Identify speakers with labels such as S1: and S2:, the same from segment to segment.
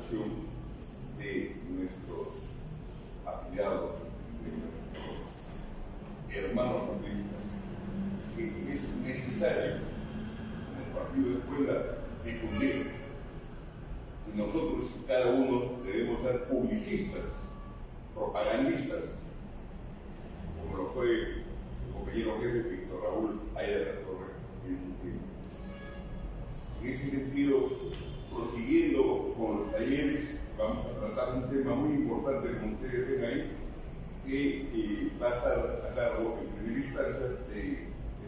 S1: participación de nuestros afiliados, de nuestros hermanos papelitas, que es necesario en el partido de escuela difundir. Y nosotros, cada uno, debemos ser publicistas, propagandistas, como lo fue el compañero jefe Víctor Raúl Ayala Torre. En ese sentido, prosiguiendo con los talleres, vamos a tratar un tema muy importante, como ustedes ven ahí, que va a estar a cargo en primera instancia del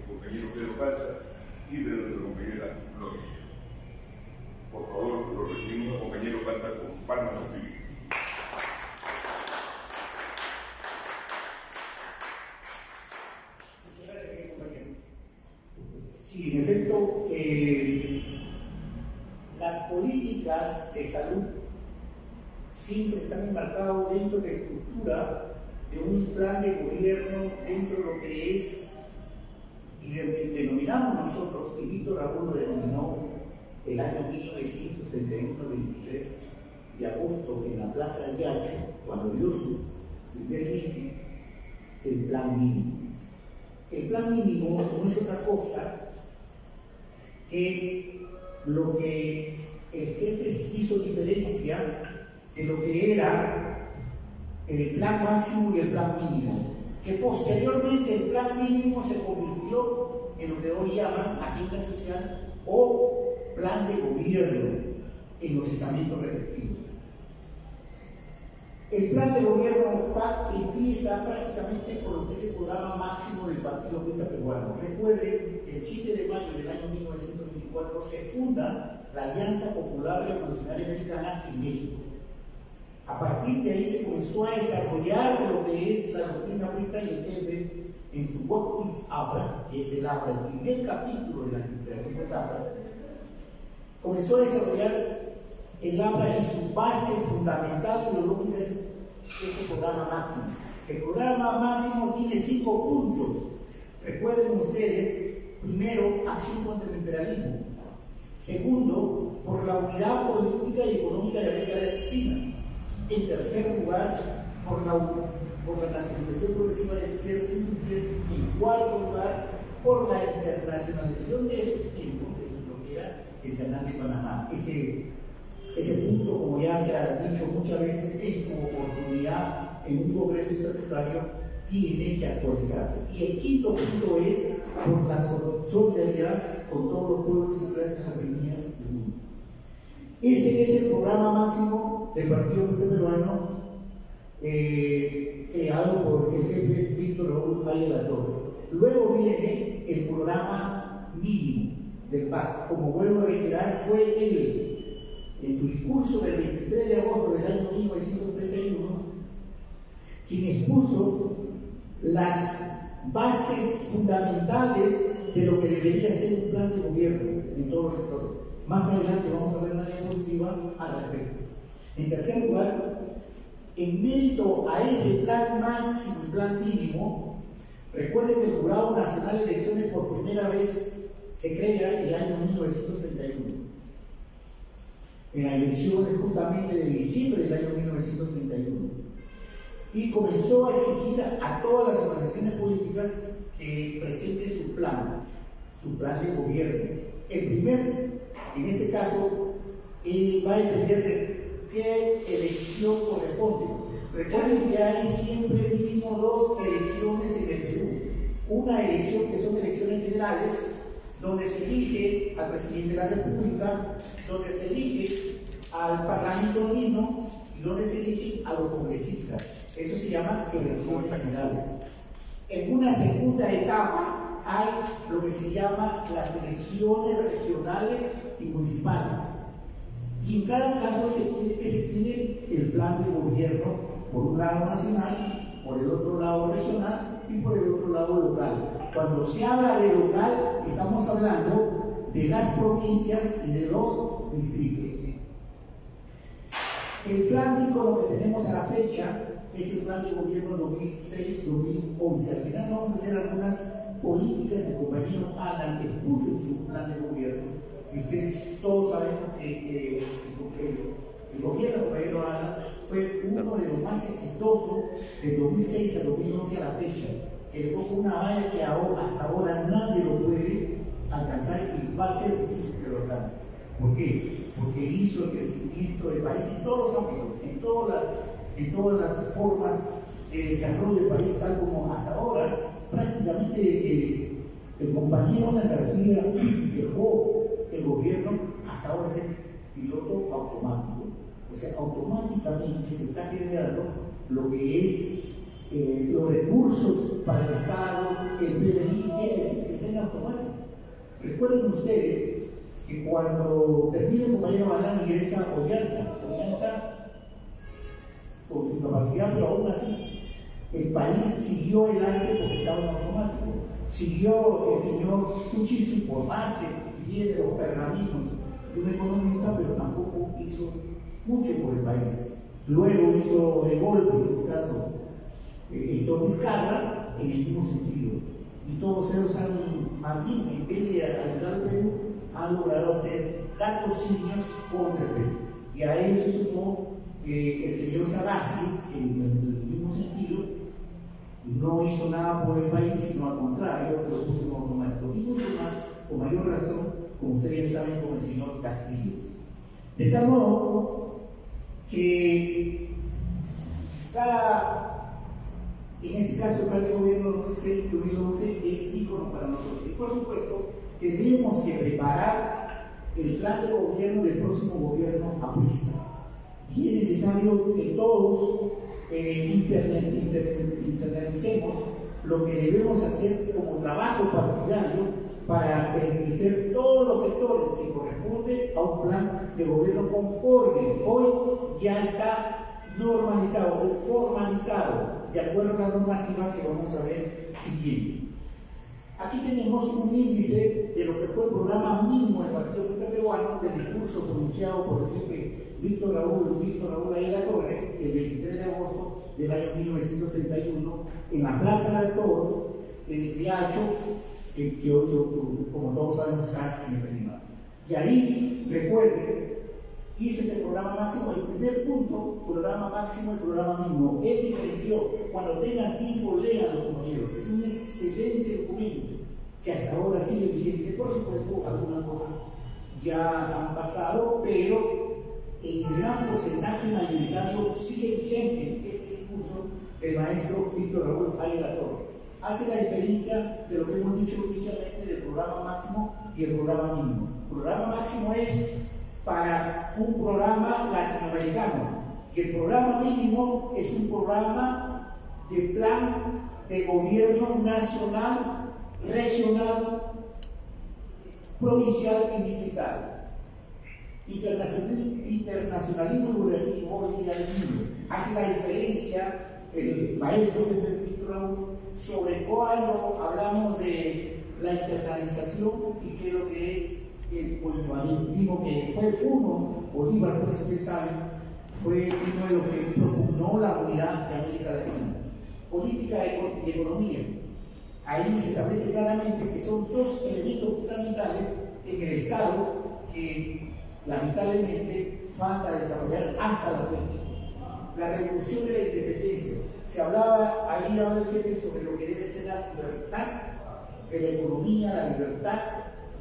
S1: compañero Pedro Palta y de nuestra compañera Gloria. Por favor, lo recibimos, compañero Palta, con palmas activas.
S2: Sí, en efecto, las políticas de salud siempre están enmarcadas dentro de la estructura de un plan de gobierno, dentro de lo que es, y denominamos nosotros, y Víctor Raúl lo denominó el año 1961, 23 de agosto, en la Plaza del Yacho, cuando dio su primer meeting, el plan mínimo. El plan mínimo no es otra cosa que lo que el jefe hizo diferencia de lo que era el plan máximo y el plan mínimo, que posteriormente el plan mínimo se convirtió en lo que hoy llaman agenda social o plan de gobierno en los estamentos respectivos. El plan de gobierno empieza prácticamente por lo que es el programa máximo del Partido Comunista Peruano. Recuerden que el 7 de mayo del año 1924 se funda la Alianza Popular Revolucionaria Americana en México. A partir de ahí se comenzó a desarrollar lo que es la doctrina Huista y el jefe en su What is Abra, que es el Abra, el primer capítulo de la literatura de Abra. Comenzó a desarrollar el Abra y su base fundamental ideológica es el programa máximo. El programa máximo tiene 5 puntos. Recuerden ustedes, primero, acción contra el imperialismo. Segundo, por la unidad política y económica de América Latina. En tercer lugar, por la nacionalización progresiva de terceros industrias. En cuarto lugar, por la internacionalización de esos tiempos, de lo que era el canal de Panamá. Ese punto, como ya se ha dicho muchas veces, en su oportunidad en un congreso estatutario tiene que actualizarse. Y el quinto punto es por la solidaridad con todos los pueblos y clases oprimidas del mundo. Ese es el programa máximo del Partido Comunista Peruano, creado por el jefe Víctor Raúl Ayala Torre. Luego viene el programa mínimo del PAC. Como vuelvo a reiterar, fue él, en su discurso del 23 de agosto del año 1931, quien expuso las bases fundamentales de lo que debería ser un plan de gobierno en todos los sectores. Más adelante vamos a ver una diapositiva al respecto. En tercer lugar, en mérito a ese plan máximo y plan mínimo, recuerden que el Jurado Nacional de Elecciones por primera vez se crea en el año 1931. En las elecciones justamente de diciembre del año 1931, y comenzó a exigir a todas las organizaciones políticas que presenten su plan de gobierno. El primero, en este caso, va a depender de qué elección corresponde. Recuerden que hay siempre mínimo 2 elecciones en el Perú. Una elección que son elecciones generales, donde se elige al presidente de la República, donde se elige al Parlamento mismo y donde se elige a los congresistas. Eso se llama elecciones generales. En una segunda etapa hay lo que se llama las elecciones regionales y municipales. Y en cada caso se tiene el plan de gobierno, por un lado nacional, por el otro lado regional y por el otro lado local. Cuando se habla de local, estamos hablando de las provincias y de los distritos. El plan ícono que tenemos a la fecha es el plan de gobierno 2006-2011. Al final vamos a hacer algunas políticas del compañero Alan que puso en su plan de gobierno. Y ustedes todos sabemos que El gobierno de Caballero Ana fue uno de los más exitosos de 2006 a 2011 a la fecha, que le tocó una valla que hasta ahora nadie lo puede alcanzar y va a ser difícil que lo alcance. ¿Por qué? Porque hizo el crecimiento del país en todos los ámbitos, en todas las formas de desarrollo del país, tal como hasta ahora. Prácticamente el compañero Ana García dejó el gobierno, hasta ahora es el piloto automático. O sea, automáticamente se está generando lo que es los recursos para el Estado, el PBI, quiere decir que está en automático. Recuerden ustedes que cuando termina el compañero Balán ingresa Ollanta con su capacidad, pero aún así el país siguió adelante porque estaba en automático. Siguió el señor Kuczynski, por más que tiene los pergaminos de un economista, pero tampoco hizo mucho por el país. Luego hizo el golpe, en este caso, Héctor Vizcarra, en el mismo sentido. Y todos ellos Martín, en vez de ayudar al Perú, han logrado hacer latrocinios contra el Perú. Y a ellos se sumó el señor Sagasti, que en el mismo sentido no hizo nada por el país, sino al contrario, lo puso en automático. Y mucho más, con mayor razón, como ustedes ya saben, con el señor Castillo. De tal modo que en este caso, el plan de gobierno 2006-2011 es ícono para nosotros. Y por supuesto, tenemos que preparar el plan de gobierno del próximo gobierno aprista. Y es necesario que todos internalicemos lo que debemos hacer como trabajo partidario para beneficiar todos los sectores que corresponde a un plan de gobierno conforme. Hoy ya está normalizado o formalizado de acuerdo a la normativa que vamos a ver siguiente. Aquí tenemos un índice de lo que fue el programa mínimo del Partido Comunista Peruano del discurso pronunciado por el jefe Víctor Raúl Ayala Torre el 23 de agosto del año 1931 en la Plaza de Toros de Hacho, que hoy, como todos sabemos, está en el Penimar. Y ahí, recuerden, hice este programa máximo, el primer punto, programa máximo y programa mínimo. Él diferenció, cuando tengan tiempo, lean los compañeros. Es un excelente documento que hasta ahora sigue vigente. Por supuesto, algunas cosas ya han pasado, pero el gran porcentaje mayoritario sigue vigente este discurso del maestro Víctor Raúl Ayala Torre. Hace la diferencia de lo que hemos dicho inicialmente del programa máximo y el programa mínimo. El programa máximo es para un programa latinoamericano y el programa mínimo es un programa de plan de gobierno nacional, regional, provincial y distrital. Internacionalismo y bolivianismo. Hace la diferencia el maestro de Víctor Raúl sobre cuando hablamos de la internacionalización y qué es lo que es el bolivarianismo, que fue Bolívar, pues ustedes saben, fue uno de los que propugnó la unidad de América Latina. Política y economía. Ahí se establece claramente que son dos elementos fundamentales en el Estado que lamentablemente falta desarrollar hasta la política. La revolución de la independencia. Se hablaba, ahí habla el jefe sobre lo que debe ser la libertad de la economía, la libertad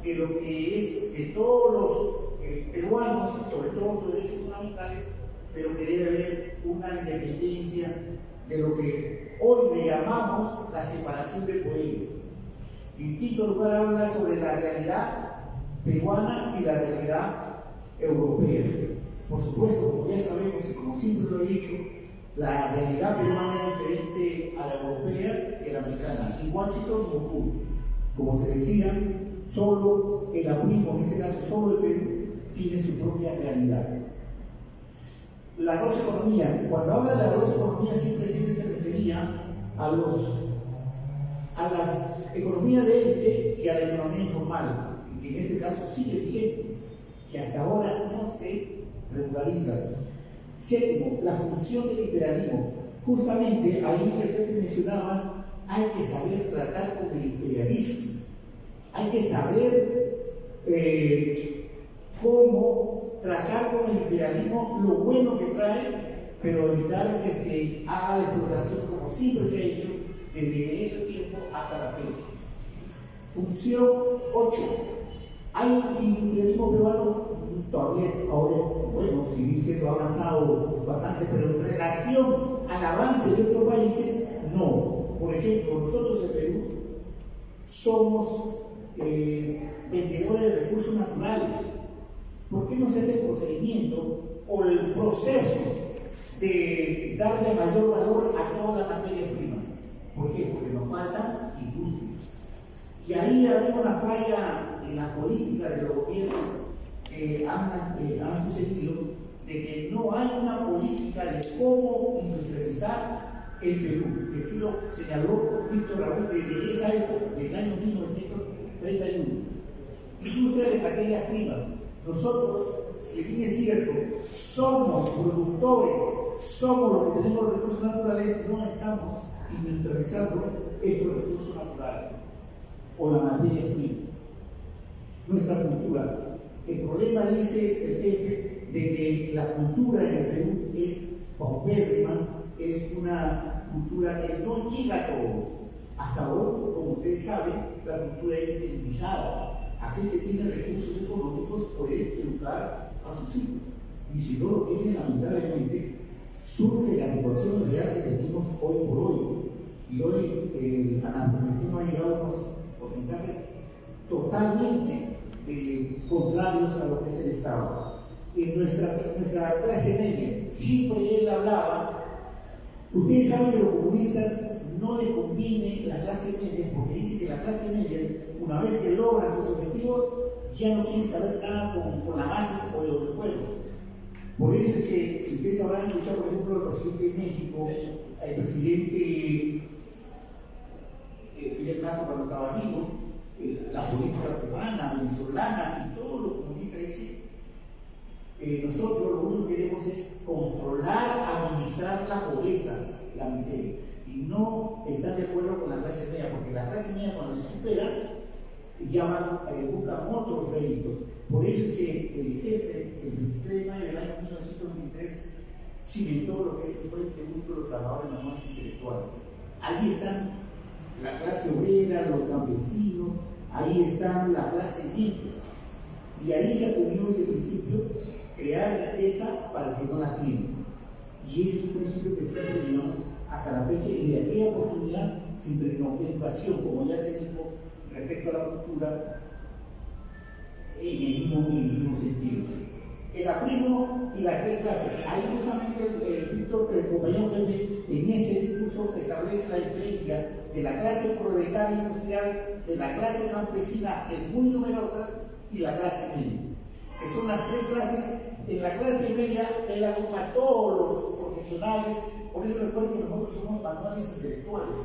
S2: de lo que es de todos los peruanos, sobre todo sus derechos fundamentales, pero que debe haber una independencia de lo que hoy le llamamos la separación de poderes. En quinto lugar habla sobre la realidad peruana y la realidad europea. Por supuesto, como ya sabemos y como siempre lo he dicho, la realidad peruana es diferente a la europea que la americana. Y Washington no ocurre. Como se decía, solo el aprismo, en este caso solo el Perú, tiene su propia realidad. Las dos economías, cuando habla de las dos economías siempre se refería a las economías de élite y a la economía informal, que en ese caso sigue vigente, que hasta ahora no se regulariza. Séptimo, la función del imperialismo. Justamente ahí el jefe mencionaba, hay que saber tratar con el imperialismo, hay que saber cómo tratar con el imperialismo lo bueno que trae, pero evitar que se haga la explotación como siempre se ha hecho desde ese tiempo hasta la fecha. Función 8. Hay un imperialismo peruano, todavía es ahora, bueno, si bien siendo avanzado bastante, pero en relación al avance de otros países, no. Por ejemplo, nosotros en Perú somos vendedores de recursos naturales. ¿Por qué no se hace el procedimiento o el proceso de darle mayor valor a todas las materias primas? ¿Por qué? Porque nos faltan industrias. Y ahí ha habido una falla en la política de los gobiernos que han sucedido, de que no hay una política de cómo industrializar el Perú, que sí lo señaló Víctor Raúl desde esa época, del año 1931. Industria de materias primas. Nosotros, si bien es cierto, somos productores, somos los que tenemos recursos naturales, no estamos industrializando estos recursos naturales o la materia prima. Nuestra cultura. El problema, dice el jefe, de que la cultura en el Perú es paupérrima, es una cultura que no llega a todos. Hasta hoy, como ustedes saben, la cultura es elitizada. Aquel que tiene recursos económicos puede educar a sus hijos. Y si no lo tiene, lamentablemente, surge la situación real que tenemos hoy por hoy. Y hoy el analfabetismo ha llegado a unos porcentajes totalmente contrarios a lo que es el Estado. En nuestra clase media, siempre él hablaba, ustedes saben que a los comunistas no les conviene la clase media, porque dice que la clase media, una vez que logra sus objetivos, ya no quieren saber nada con la masa o el pueblo. Por eso es que, si ustedes habrán escuchado, por ejemplo, al presidente de México, al presidente Fidel Castro cuando estaba vivo, la política cubana, venezolana y todo lo comunista dice, nosotros lo único que queremos es controlar, administrar la pobreza, la miseria. Y no están de acuerdo con la clase media, porque la clase media cuando se supera, buscan otros réditos. Por eso es que el jefe, el 23 de mayo del año 1923, cimentó lo que es el Frente Único de los Trabajadores Manuales Intelectuales. Ahí están la clase obrera, los campesinos, ahí están la clase media. Y ahí se acudió desde el principio crear riqueza para que no la tienen. Y ese es un principio que siempre llevamos hasta la fecha, y de aquella oportunidad se impregnó educación, como ya se dijo, respecto a la cultura, en el mismo sentido. El aprimo y las tres clases. Ahí justamente Víctor, el compañero jefe, en ese discurso establece la diferencia de la clase proletaria industrial, de la clase campesina, que es muy numerosa, y la clase media, que son las tres clases. En la clase media él agrupa a todos los profesionales. Por eso recuerden que nosotros somos manuales intelectuales,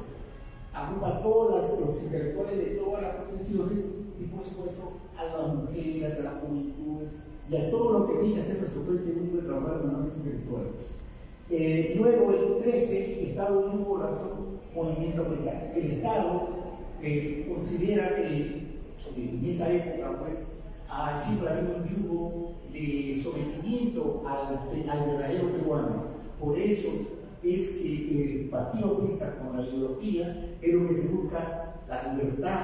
S2: agrupa a todos los intelectuales de todas las profesiones y por supuesto a las mujeres, a las juventudes y a todo lo que viene a ser nuestro Frente Único de Trabajadores Manuales Intelectuales. Luego el 13, Estado Unido, Población, Movimiento Americano. El Estado considera que en esa época pues siempre ha habido un yugo de sometimiento al verdadero peruano. Por eso es que el Partido Aprista, con la ideología, es lo que se busca: la libertad,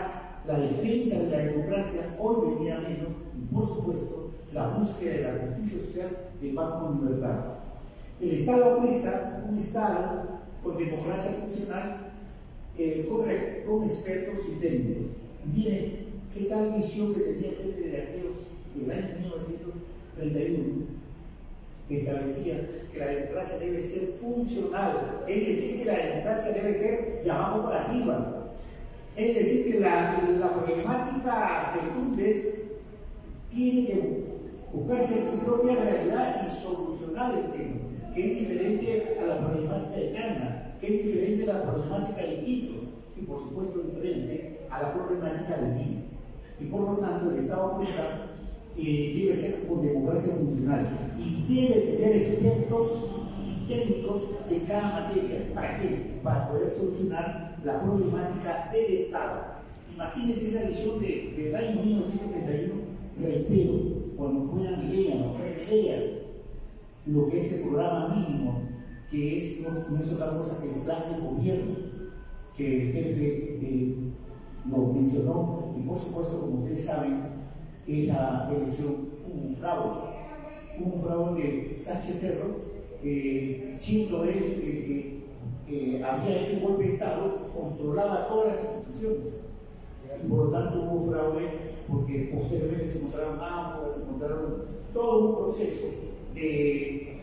S2: la defensa de la democracia, hoy venía menos, y por supuesto la búsqueda de la justicia social de paz con libertad. El Estado Aprista, un Estado con democracia funcional, con expertos y técnicos. Miren qué tal visión que tenía el jefe de aquellos del año 1931, que establecía que la democracia debe ser funcional, es decir, que la democracia debe ser de abajo para arriba, es decir, que la problemática de Tumbes tiene que buscarse en su propia realidad y solucionar el tema, que es diferente a la problemática de Tacna, que es diferente a la problemática de Quito, y por supuesto diferente a la problemática de Lima. Y por lo tanto, el Estado Aprista debe ser con democracia funcional y debe tener expertos y técnicos de cada materia. ¿Para qué? Para poder solucionar la problemática del Estado. Imagínense esa visión del año 1931, reitero, cuando puedan leer, lo que es el programa mínimo, que es, no es otra cosa que el plan de gobierno, que el jefe lo mencionó, y por supuesto, como ustedes saben, esa elección hubo un fraude de Sánchez Cerro, siendo él que había hecho un golpe de Estado, controlaba todas las instituciones. Y por lo tanto hubo fraude porque posteriormente se encontraron ánforas, se encontraron todo un proceso de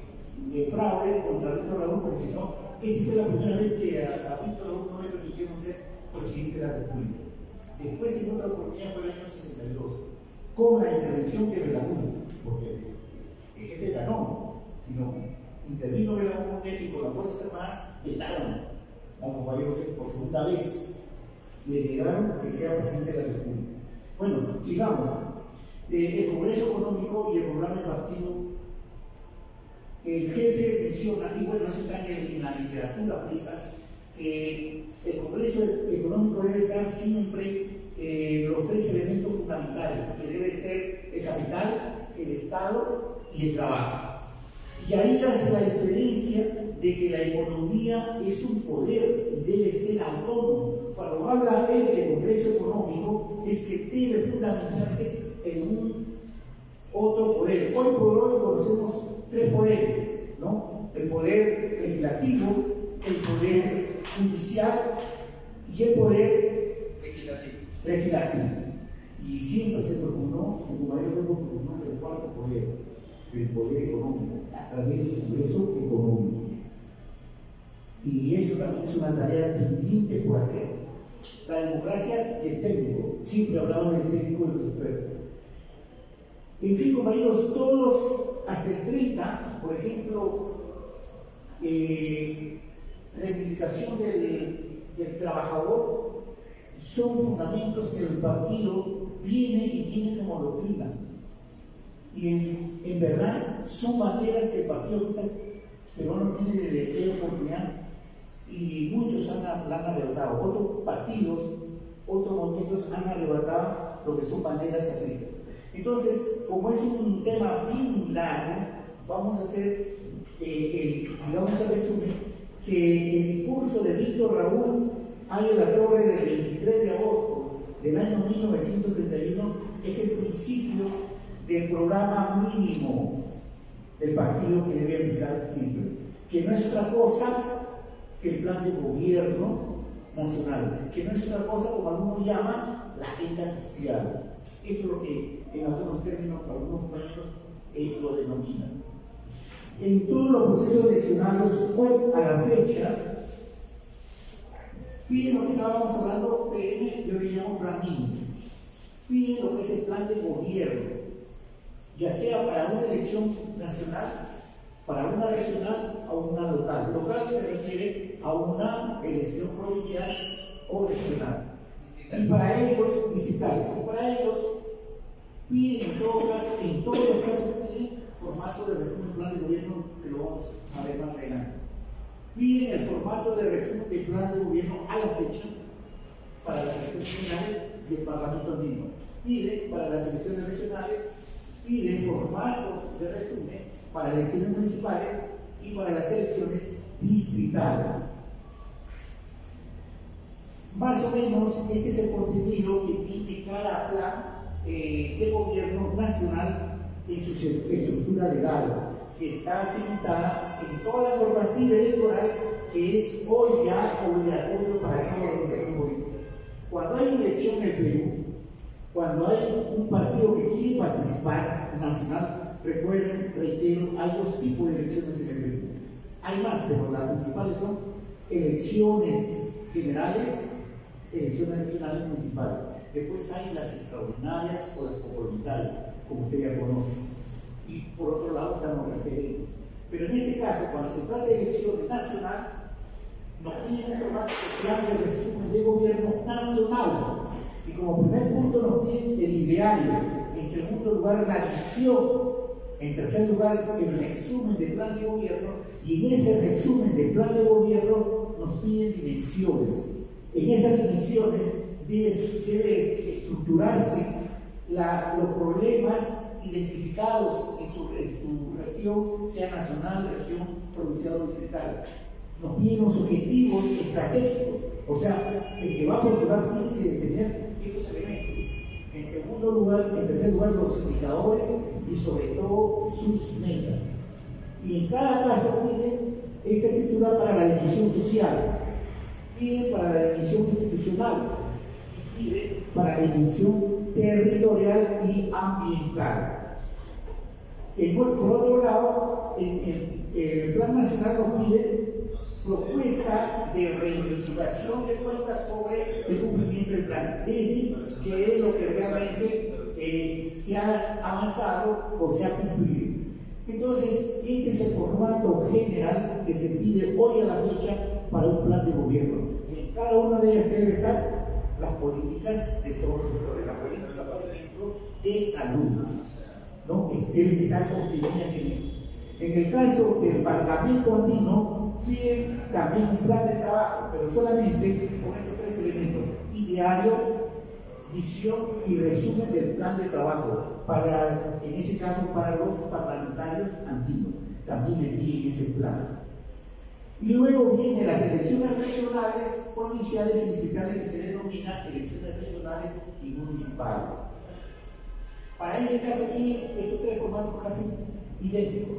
S2: fraude contra Víctor Raúl, porque si no, esa fue la primera vez que a Víctor Raúl no le permitieron ser presidente de la República. Después, en otra oportunidad, fue el año 62, con la intervención de Belaúnde, porque el jefe ganó, sino intervino Belaúnde y con las Fuerzas Armadas quitaron a Guaidó por segunda vez. Le negaron que sea presidente de la República. Bueno, sigamos. El Congreso Económico y el programa del partido, el jefe menciona, y bueno, eso está en la literatura presa, que el Congreso Económico debe estar siempre los tres elementos fundamentales, que debe ser el capital, el Estado y el trabajo. Y ahí hace la diferencia de que la economía es un poder y debe ser autónomo. Cuando habla él del Congreso Económico, es que debe fundamentarse en un otro poder. Hoy por hoy conocemos tres poderes, ¿no? El poder legislativo, el poder judicial y el poder legislativo. Y siempre se propugnó, en mayor tiempo propugnó el cuarto poder, el poder económico, a través del Congreso Económico. Y eso también es una tarea pendiente por hacer. La democracia y el técnico, siempre hablamos del técnico y los expertos. En fin, compañeros, todos hasta el 30, por ejemplo, reivindicación del trabajador, son fundamentos que el partido viene y tiene como doctrina. Y en verdad son banderas que el partido peruano tiene desde la oportunidad y muchos la han arrebatado. Otros partidos, otros movimientos han arrebatado lo que son banderas apristas. Entonces, como es un tema bien largo, vamos a hacer, digamos el resumen, que el discurso de Víctor Raúl Torre del 23 de agosto del año 1931 es el principio del programa mínimo del partido que debe aplicar siempre, que no es otra cosa que el plan de gobierno nacional, que no es otra cosa como algunos llaman la agenda social. Eso es lo que en algunos términos, algunos compañeros lo denominan. En todos los procesos eleccionarios, hoy a la fecha, piden lo que estábamos hablando, PM, yo le llamo plan mínimo. Piden lo que es el plan de gobierno, ya sea para una elección nacional, para una regional o una local. Local se refiere a una elección provincial o regional. Y para ellos, distritales, y para ellos piden en todos los casos piden formato de resumen del plan de gobierno, que lo vamos a ver más adelante. Piden el formato de resumen del plan de gobierno a la fecha para las elecciones generales y el Parlamento mismo. Piden para las elecciones regionales, piden formatos de resumen para elecciones municipales y para las elecciones distritales. Más o menos este es el contenido que tiene cada plan de gobierno nacional en su estructura legal, que está citada en toda la normativa electoral que es hoy ya obligatorio para cada organización política. Cuando hay una elección en el Perú, cuando hay un partido que quiere participar nacional, recuerden, reitero, hay dos tipos de elecciones en el Perú. Hay más, pero las principales son elecciones generales, elecciones regionales y municipales. Después hay las extraordinarias o las comunitarias, como usted ya conoce. Y por otro lado están los referendos. Pero en este caso, cuando se trata de elecciones nacional, nos piden un formato de resumen de gobierno nacional. Y como primer punto nos piden el ideario, en segundo lugar la visión, en tercer lugar el resumen del plan de gobierno, y en ese resumen del plan de gobierno nos piden dimensiones. En esas dimensiones debe estructurarse los problemas identificados en su región, sea nacional, región, provincial o distrital. Nos piden los objetivos estratégicos, o sea, el que va a postular tiene que tener estos elementos. En segundo lugar, en tercer lugar, los indicadores y sobre todo sus metas. Y en cada caso piden esta estructura para la dimensión social, piden para la dimensión institucional, y piden para la dimensión territorial y ambiental. Por otro lado, el Plan Nacional nos pide propuesta de reinvestigación de cuentas sobre el cumplimiento del plan, es decir, que es lo que realmente se ha avanzado o se ha cumplido. Entonces, este es el formato general que se pide hoy a la fecha para un plan de gobierno. Y en cada una de ellas debe estar las políticas de todos los sectores. La política, por ejemplo, de salud, ¿no? Deben estar contenidas en esto. En el caso del Parlamento andino, piden también un plan de trabajo, pero solamente con estos tres elementos: ideario, visión y resumen del plan de trabajo, en ese caso para los parlamentarios andinos. También le piden ese plan. Y luego vienen las elecciones regionales, provinciales y distritales, que se denominan elecciones regionales y municipales. Para ese caso piden estos tres formatos casi idénticos.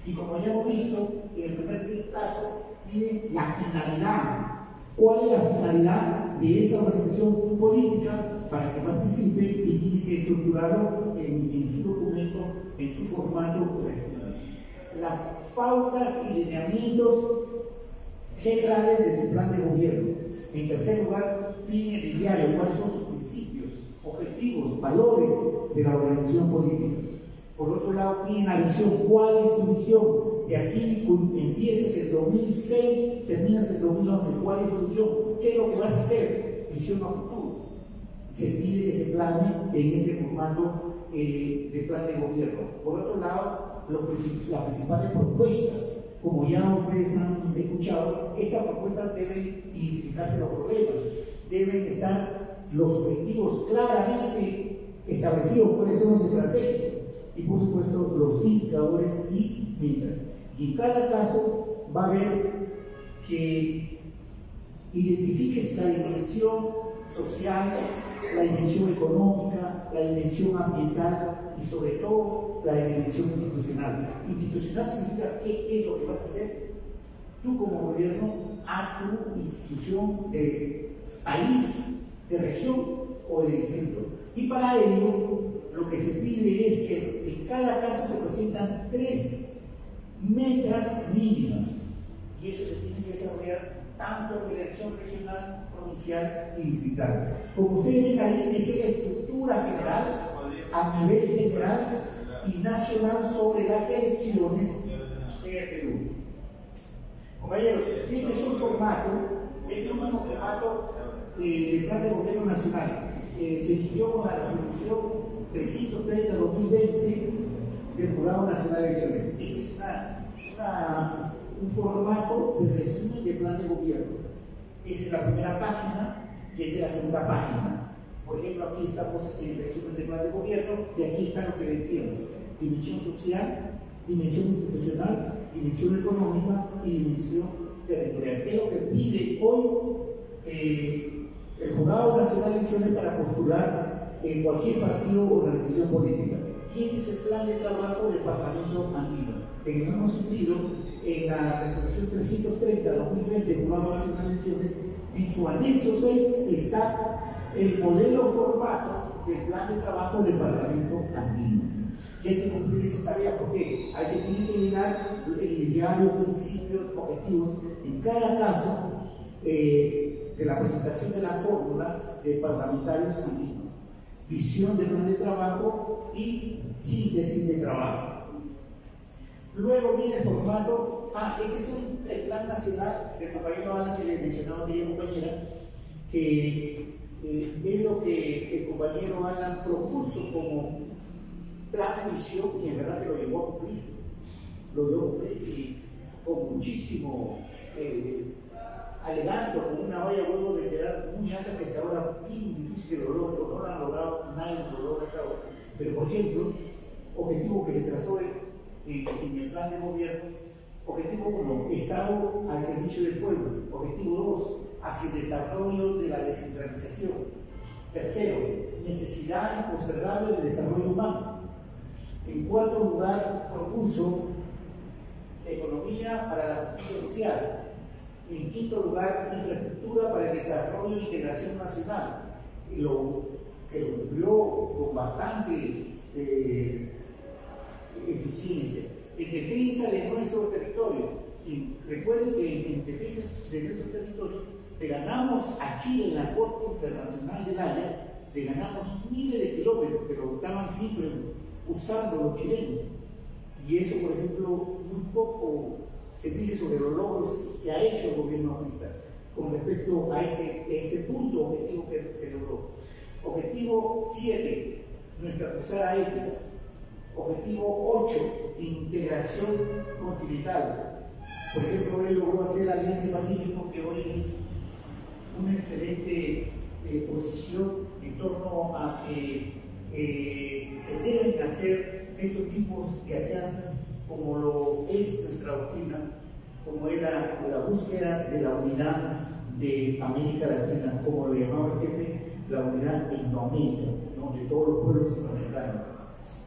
S2: Y como ya hemos visto, en el primer caso piden la finalidad. ¿Cuál es la finalidad de esa organización política para que participe? Y tiene que estructurarlo en su documento, en su formato regional. Las pautas y lineamientos generales de su plan de gobierno. En tercer lugar, piden el diario, cuáles son sus principios, objetivos, valores de la organización política. Por otro lado, piden la visión. ¿Cuál es tu visión? De aquí empiezas en 2006, terminas en 2011. ¿Cuál es tu visión? ¿Qué es lo que vas a hacer? Visión a futuro. Se pide que se plasme en ese formato de plan de gobierno. Por otro lado, las principales propuestas. Como ya ustedes han escuchado, estas propuestas deben identificarse los problemas, deben estar los objetivos claramente establecidos, cuáles son los estratégicos, y por supuesto los indicadores y metas. Y en cada caso va a haber que identifiques la dimensión social, la dimensión económica, la dimensión ambiental y sobre todo la dimensión institucional. Institucional significa qué es lo que vas a hacer tú como gobierno a tu institución de país, de región o de distrito. Y para ello lo que se pide es que en cada caso se presentan tres metas mínimas y eso se tiene que desarrollar tanto en dirección regional, provincial y distrital. Como ustedes ven ahí, es la estructura general a nivel general y nacional sobre las elecciones en el Perú. Compañeros, este es un formato, es el último formato del Plan de Gobierno Nacional. Se inició con la resolución 330-2020 del Jurado Nacional de Elecciones. Este es un formato de resumen del plan de gobierno. Esa es la primera página y esta es la segunda página. Por ejemplo, aquí estamos en el resumen del plan de gobierno y aquí está lo que decíamos: dimensión social, dimensión institucional, dimensión económica y dimensión territorial. Es lo que pide hoy el Jurado Nacional de Elecciones para postular en cualquier partido o organización política. Y ese es el plan de trabajo del Parlamento andino. En el mismo sentido, en la resolución 330-2020 del Jurado Nacional de Elecciones, en su anexo 6 está el modelo formato del plan de trabajo del Parlamento andino. Y hay que cumplir esa tarea porque ahí se tiene que llenar el diario, principios, objetivos, en cada caso de la presentación de la fórmula de parlamentarios andinos. Visión del plan de trabajo y síntesis de trabajo. Luego viene el formato, este es el plan nacional del compañero Alan que le mencionaba a mi compañera, que es lo que el compañero Alan propuso como plan de visión y en verdad que lo llevó a cumplir. Lo llevó a cumplir y con muchísimo alegando, con una olla de huevo de quedar muy alta que hasta ahora bien difícil que lo logre, no lo han logrado, nadie lo logra hasta ahora. Pero por ejemplo, objetivo que se trazó en el plan de gobierno. Objetivo 1, Estado al servicio del pueblo. Objetivo 2, hacia el desarrollo de la descentralización. Tercero, necesidad impostergable de desarrollo humano. En cuarto lugar, propuso economía para la justicia social. En quinto lugar, infraestructura para el desarrollo e integración nacional. Que lo cumplió con bastante eficiencia. En defensa de nuestro territorio. Y recuerden que en defensa de nuestro territorio le ganamos aquí en la Corte Internacional de La Haya, le ganamos miles de kilómetros que lo estaban siempre usando los chilenos. Y eso, por ejemplo, muy poco se dice sobre los logros que ha hecho el gobierno aprista con respecto a este punto objetivo que se logró. Objetivo 7, nuestra cruzada ética. Objetivo 8, integración continental. Por ejemplo, él logró hacer la Alianza del Pacífico, que hoy es una excelente posición en torno a que se deben hacer estos tipos de alianzas, como lo es nuestra doctrina, como era la búsqueda de la unidad de América Latina, como lo llamaba el jefe, la unidad indoamérica, ¿no?, de todos los pueblos sudamericanos.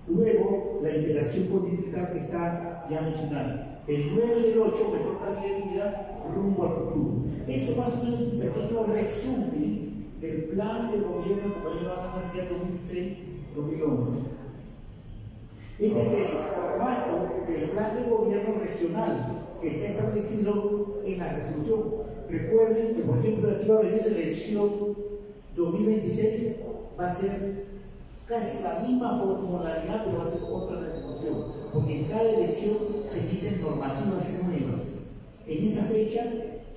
S2: Luego, la integración continental que está ya mencionada. El 9 del 8, mejor calidad de vida rumbo al futuro. Eso más o menos es un pequeño resumen del plan de gobierno del compañero Ana García 2006-2011. Este es el formato del plan de gobierno regional que está establecido en la resolución. Recuerden que, por ejemplo, aquí va a venir la elección 2026, va a ser casi la misma modalidad, pero va a ser otra resolución, porque en cada elección se emiten normativas nuevas. En esa fecha,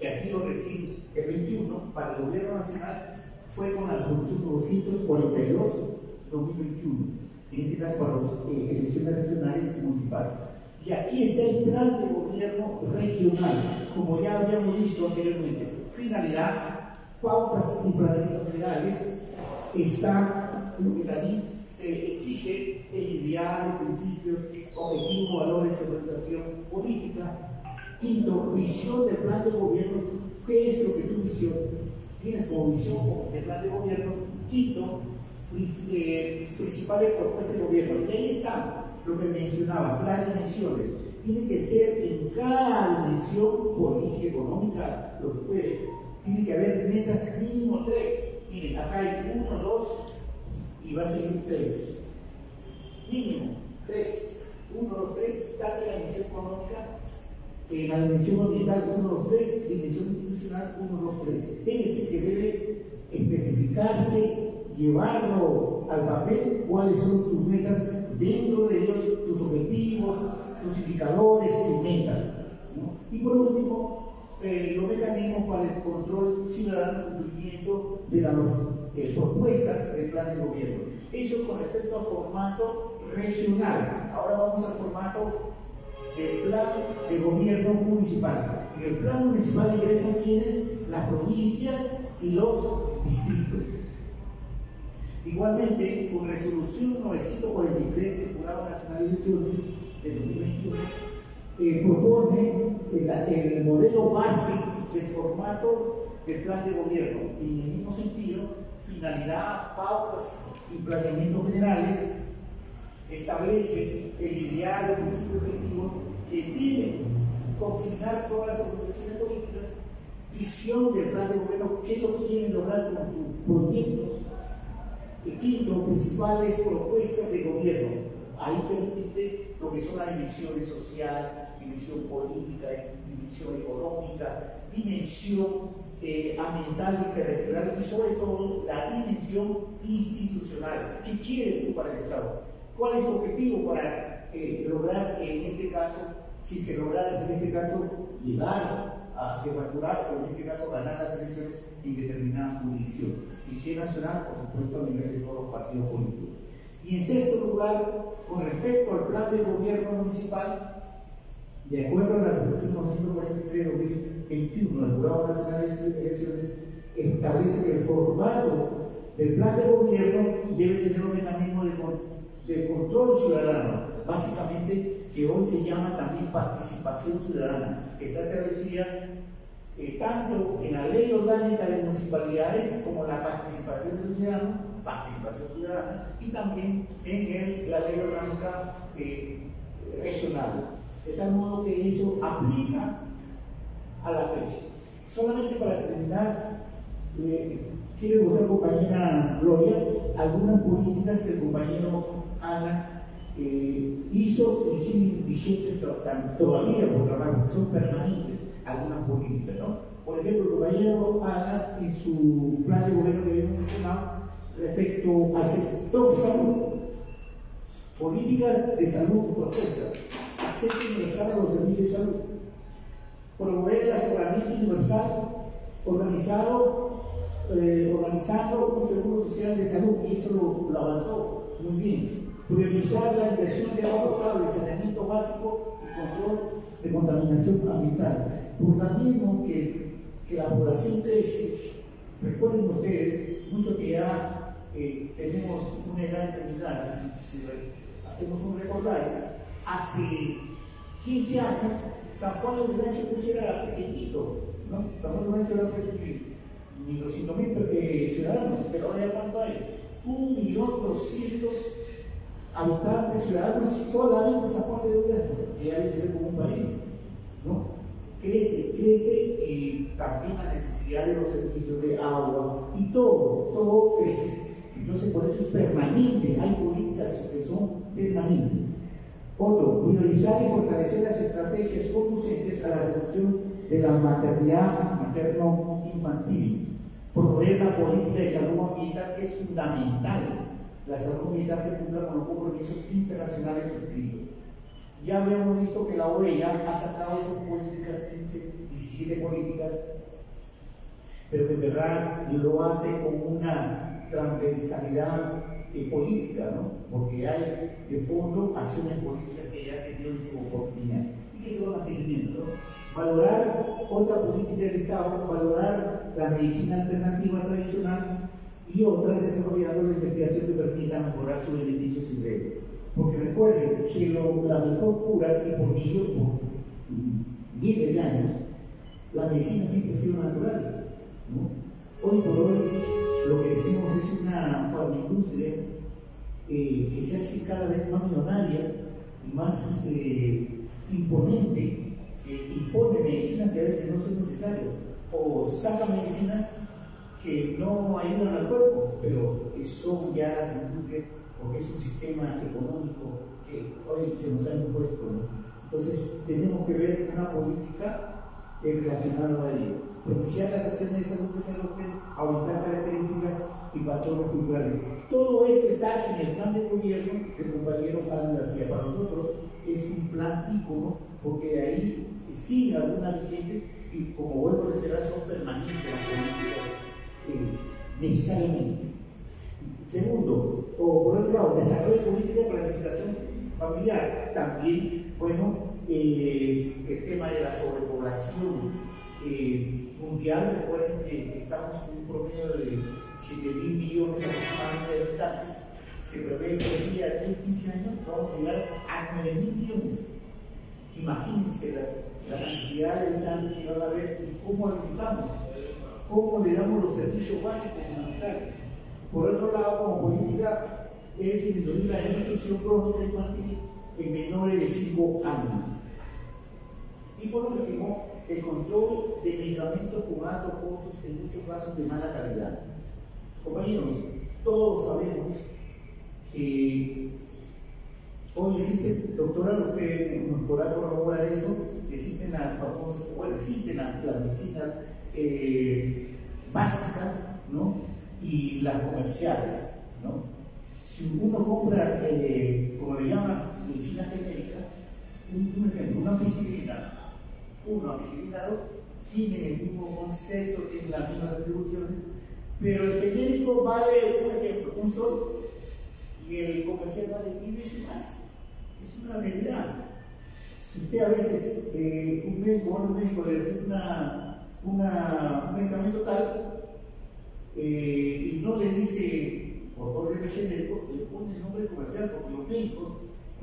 S2: que ha sido recién el 21, para el gobierno nacional, fue con la resolución 242-2021, en este caso para las elecciones regionales y municipales. Y aquí está el plan de gobierno regional, como ya habíamos visto anteriormente. Finalidad, pautas y planeamientos generales, está lo que también se exige: el ideal, principios, objetivos, valores de organización política. Quinto, visión del plan de gobierno. ¿Qué es lo que tu visión tienes como visión del plan de gobierno? Quinto, principales propuestas de gobierno. Y ahí está lo que mencionaba, plan de dimensiones. Tiene que ser en cada dimensión política, económica, lo que puede. Tiene que haber metas mínimo 3. Miren, acá hay 1, 2 y va a seguir 3. Mínimo 3. 1, 2, 3, tanto en la dimensión económica, en la dimensión ambiental 1, 2, 3, dimensión institucional 1, 2, 3. Es decir, que debe especificarse, llevarlo al papel, cuáles son sus metas, dentro de ellos sus objetivos, sus indicadores y metas, ¿no? Y por último, los mecanismos para el control ciudadano y cumplimiento de las propuestas del plan de gobierno. Eso con respecto al formato regional. Ahora vamos al formato del plan de gobierno municipal. En el plan municipal ingresan quienes, las provincias y los distritos. Igualmente, con resolución 943 del Jurado Nacional de Elecciones de 2021, propone el modelo base del formato del plan de gobierno, y en el mismo sentido, finalidad, pautas y planeamientos generales. Establece el ideal, los principios objetivos que deben consignar todas las organizaciones políticas, visión del plan de gobierno, qué es lo que quieren lograr con sus proyectos. Y quinto, principales propuestas de gobierno. Ahí se repite lo que son las dimensiones social, dimensión política, dimensión económica, dimensión ambiental y territorial, y sobre todo la dimensión institucional. ¿Qué quieres tú para el Estado? ¿Cuál es tu objetivo para lograr, en este caso, si te lograras en este caso llegar a jefatura, o en este caso ganar las elecciones en determinada jurisdicción? Y si es nacional, por supuesto, a nivel de todos los partidos políticos. Y en sexto lugar, con respecto al plan de gobierno municipal, de acuerdo a la resolución 943-2021 del Jurado Nacional de Elecciones, establece que el formato del plan de gobierno debe tener un mecanismo de control ciudadano. básicamente, que hoy se llama también participación ciudadana, que está establecida tanto en la ley orgánica de municipalidades como la participación ciudadana, y también en la ley orgánica regional, de tal modo que eso aplica a la fecha. Solamente para terminar, quiero usar, compañera Gloria, algunas políticas que el compañero Ana hizo y siguen vigentes todavía por trabajo, son permanentes algunas políticas, ¿no? Por ejemplo, el compañero Ana, en su plan de gobierno que habíamos mencionado, respecto al sector salud, políticas de salud propuestas, acceso universal a los servicios de salud, promover el asesoramiento universal organizando un seguro social de salud, y eso lo avanzó muy bien. Priorizar la inversión de agua potable, saneamiento básico y control de contaminación ambiental. Por lo mismo que la población crece, recuerden ustedes, mucho que ya tenemos una edad determinada, si hacemos un recordar, hace 15 años San Juan de Urigancho pues era pequeñito, ¿no? San Juan de Urigancho era pequeñito, ni 200.000 ciudadanos, pero ahora ya cuánto hay, 1.200.000 habitantes, ciudadanos solamente en San Juan de Urigancho, que ya viene a ser como un país, ¿no? Crece y también la necesidad de los servicios de agua y todo crece. Entonces por eso es permanente, hay políticas que son permanentes. Otro, priorizar y fortalecer las estrategias conducentes a la reducción de la maternidad materno-infantil. Promover la política de salud ambiental, que es fundamental, la salud ambiental que cumpla con los compromisos internacionales suscritos. Ya habíamos visto que la OEA ha sacado sus políticas, 17 políticas, pero que en verdad lo hace con una transversalidad política, ¿no? Porque hay de fondo acciones políticas que ya se dieron su oportunidad y que se van a seguir viendo, ¿no? Valorar otra política del Estado, valorar la medicina alternativa tradicional y otras desarrollando la investigación que permita mejorar sus beneficios y redes. Porque recuerden que la mejor cura, y por miles de años, la medicina siempre ha sido natural, ¿no? Hoy por hoy lo que tenemos es una farmaindustria que se hace cada vez más millonaria y más imponente, que impone medicinas que a veces no son necesarias, o saca medicinas que no ayudan al cuerpo, pero que son ya las industrias, porque es un sistema económico que hoy se nos ha impuesto, ¿no? Entonces tenemos que ver una política relacionada a ello. Propiciar las acciones de salud que se adopten, aumentar características y patrones culturales. Todo esto está en el plan de gobierno del compañero Alan García. Para nosotros es un plan ícono, porque de ahí sigue algunas vigentes y, como vuelvo a reiterar, son permanentes las políticas necesariamente. Segundo, o por otro lado, desarrollo de política de planificación familiar. También, bueno, el tema de la sobrepoblación mundial. Recuerden que estamos en un promedio de 7.000 millones aproximadamente de habitantes. Se prevé que el día de 15 años vamos a llegar a 9.000 millones. Imagínense la cantidad de habitantes que van a haber y cómo alimentamos, cómo le damos los servicios básicos fundamentales. Por otro lado, como política, es disminuir la desnutrición crónica infantil en menores de 5 años. Y por último, el control de medicamentos con altos costos, en muchos casos de mala calidad. Compañeros, todos sabemos que hoy existe, doctora, usted nos podrá corroborar eso, existen las famosas, bueno, existen las medicinas básicas, ¿no? Y las comerciales, ¿no? Si uno compra, como le llaman, medicina genérica, un ejemplo, una ampicilina 1, ampicilina 2, tienen el mismo concepto, tienen las mismas atribuciones, pero el genérico vale, por ejemplo, un sol y el comercial vale 10 veces más. Es una realidad. Si usted a veces, un médico le receta un medicamento tal, y no le dice, por favor, el genérico, le pone el nombre comercial, porque los médicos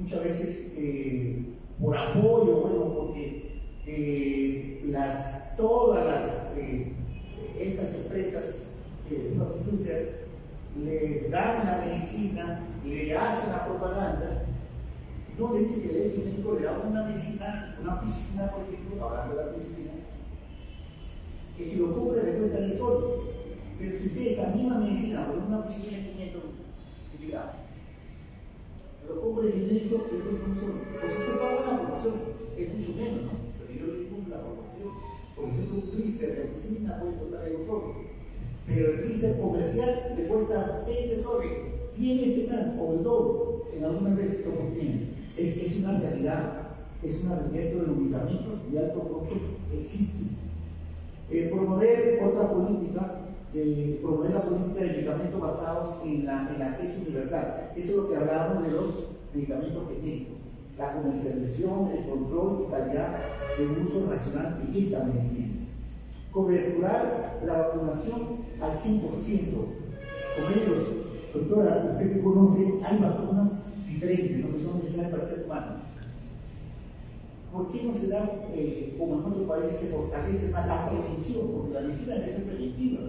S2: muchas veces por apoyo, bueno, porque estas empresas, industrias, les dan la medicina, le hacen la propaganda, no le dice que el médico le da una medicina, una piscina, por ejemplo, hablando de la piscina, que si lo cubre le cuesta 10 soles. Pero si usted esa misma medicina por una piscina de 500 miligramos, lo cubre el genérico le cuesta un sol. Pues usted paga una proporción, es mucho menos, ¿no? Pero yo le digo la proporción. Por ejemplo, un blister de piscina puede costar 2 soles. Pero el blister comercial le cuesta 20 soles. 10 veces más, o el doble, en algunas veces como tiene. Es una realidad, es una realidad de los medicamentos de alto costo que existen. Promover otra política, promover la política de medicamentos basados en el acceso universal. Eso es lo que hablábamos de los medicamentos genéricos, la comercialización, el control y calidad de uso racional de esta medicina. Coberturar la vacunación al 100%. Compañeros, doctora, usted que conoce, hay vacunas diferentes, no que son necesarias para el ser humano. ¿Por qué no se da, como en otros países, se fortalece más la prevención? Porque la medicina debe ser preventiva.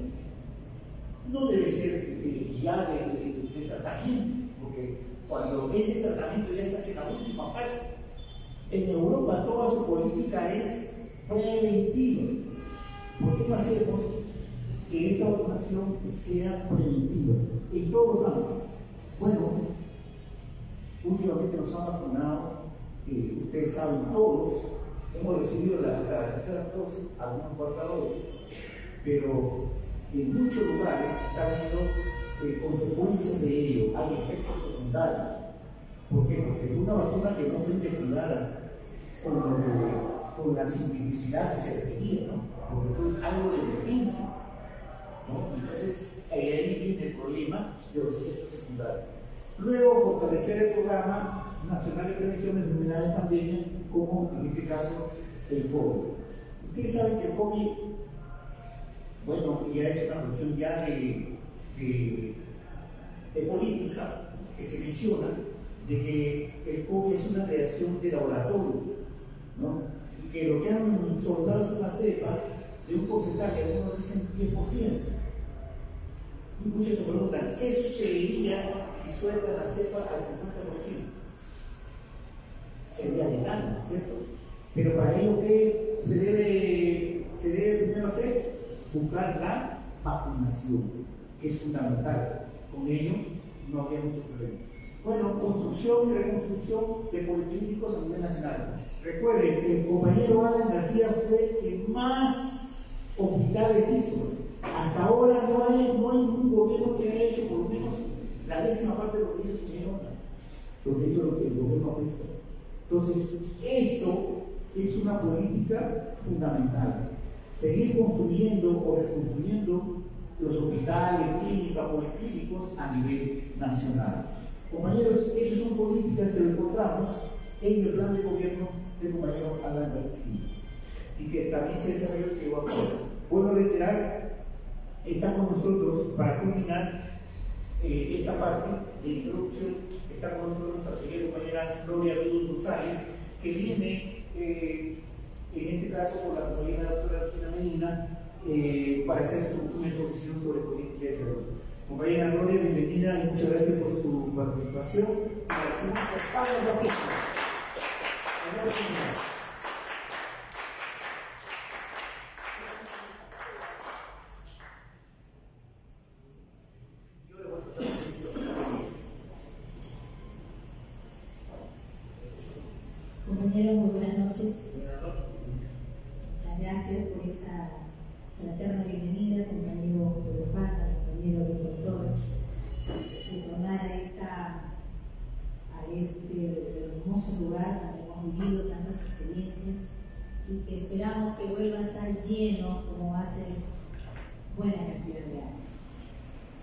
S2: No debe ser ya de tratamiento, porque cuando ese tratamiento ya está en la última fase. En Europa toda su política es preventiva. ¿Por qué no hacemos que esta vacunación sea preventiva en todos los ámbitos? Bueno, últimamente nos han vacunado, ustedes saben todos, hemos recibido la tercera dosis, algunas cuarta dosis, pero en muchos lugares están viendo consecuencias de ello, hay efectos secundarios. ¿Por qué? Porque una vacuna que no fue investigada con la simplicidad que se requería, ¿no? Porque fue algo de emergencia, ¿no? Entonces ahí viene el problema de los efectos secundarios. Luego, fortalecer el programa nacional de prevención de enfermedades de pandemia, como en este caso el COVID. Ustedes saben que el COVID, bueno, ya es una cuestión ya de política, que se menciona, de que el COVID es una creación de laboratorio, ¿no? Y que lo que han soltado es una cepa de un porcentaje, algunos dicen 10%. Y muchos se preguntan, ¿qué sucedería si sueltan la cepa al 50%? Sería letal, ¿no es cierto? Pero para ello, ¿qué se debe primero hacer? Buscar la vacunación, que es fundamental. Con ello no habría mucho problema. Bueno, construcción y reconstrucción de policlínicos a nivel nacional. Recuerden que el compañero Alan García fue el que más hospitales hizo. Hasta ahora no hay ningún gobierno que haya hecho por lo menos la 10ª parte de lo que hizo su señor, lo que hizo el gobierno aprista. Entonces, esto es una política fundamental. Seguir construyendo o reconstruyendo los hospitales, clínicas, policlínicos a nivel nacional. Compañeros, estas son políticas que lo encontramos en el plan de gobierno del compañero Alan García y que también se desarrolló y se llevó a cabo. Puedo reiterar, está con nosotros para culminar esta parte de introducción, está con nosotros nuestra querida compañera Gloria Ruiz González, que viene, en este caso, por la compañera doctora Regina Medina, para hacer una exposición sobre política de salud. Compañera Gloria, bienvenida y muchas gracias por su participación. Agradecemos por Pablo Batista.
S3: Compañeros, muy buenas noches. Muchas gracias por esa fraterna bienvenida, compañero Pedro Pata, compañero doctor, retornar a este hermoso lugar donde hemos vivido tantas experiencias y que esperamos que vuelva a estar lleno como hace buena cantidad de años.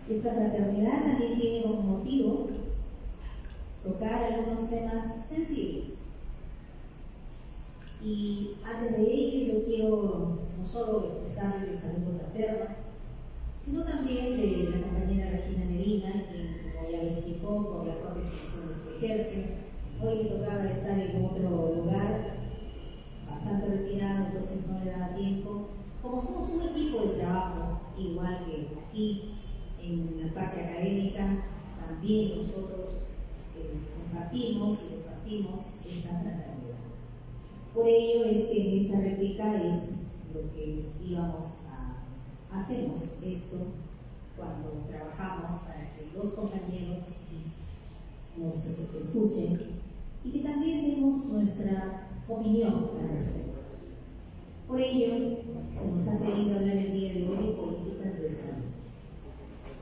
S3: Esta fraternidad también tiene como motivo tocar algunos temas sensibles. Y antes de ello yo quiero no solo expresarle el saludo fraterno, sino también de la compañera Regina Medina, quien, como ya lo explicó, por las propias funciones que ejerce, Hoy me tocaba estar en otro lugar, bastante retirado, entonces no le daba tiempo. Como somos un equipo de trabajo, igual que aquí en la parte académica, también nosotros compartimos y compartimos esta fraternidad. Por ello es que en esta réplica es lo que hacemos esto cuando trabajamos para que los compañeros nos escuchen y que también demos nuestra opinión al respecto. Por ello, se nos ha pedido hablar el día de hoy de políticas de salud.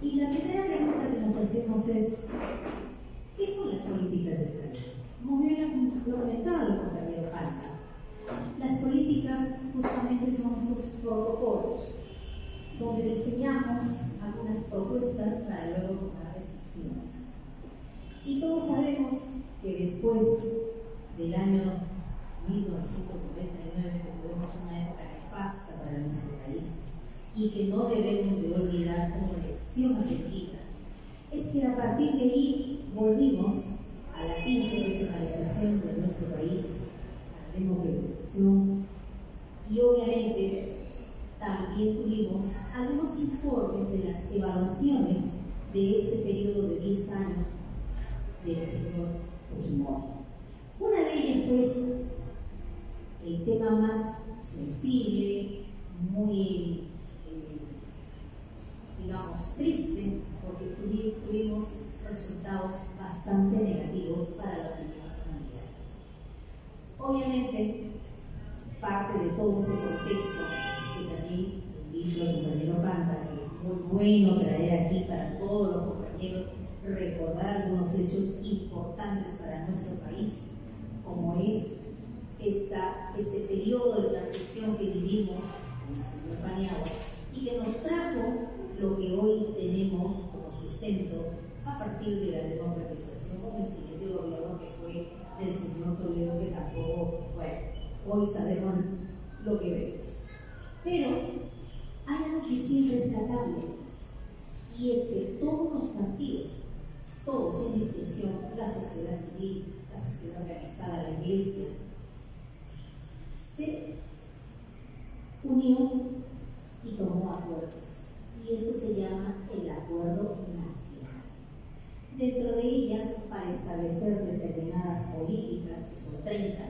S3: Y la primera pregunta que nos hacemos es, ¿qué son las políticas de salud? Como bien lo comentaba el compañero Panta, las políticas justamente son los protocolos, donde diseñamos algunas propuestas para luego tomar decisiones. Y todos sabemos que después del año 1999, que tuvimos una época nefasta para nuestro país y que no debemos de olvidar como lección aprendida, es que a partir de ahí volvimos a la institucionalización de nuestro país, a la democratización, y obviamente también tuvimos algunos informes de las evaluaciones de ese periodo de 10 años del señor Fujimori. Una de ellas fue el tema más sensible, muy, digamos, triste, porque tuvimos resultados bastante negativos para la opinión mundial. Obviamente, parte de todo ese contexto, que también dijo el compañero Panta, que es muy bueno traer aquí para todos los compañeros, recordar algunos hechos importantes para nuestro país, como es este periodo de transición que vivimos con el señor Paniagua y que nos trajo lo que hoy tenemos como sustento a partir de la democratización con el siguiente gobierno que fue del señor Toledo, que tampoco, bueno, hoy sabemos lo que vemos. Pero hay algo que sí es rescatable, y es que todos los partidos, todos sin distinción, la sociedad civil, la sociedad organizada, la iglesia, se unió y tomó acuerdos. Y esto se llama el Acuerdo Nacional. Dentro de ellas, para establecer determinadas políticas, que son 30,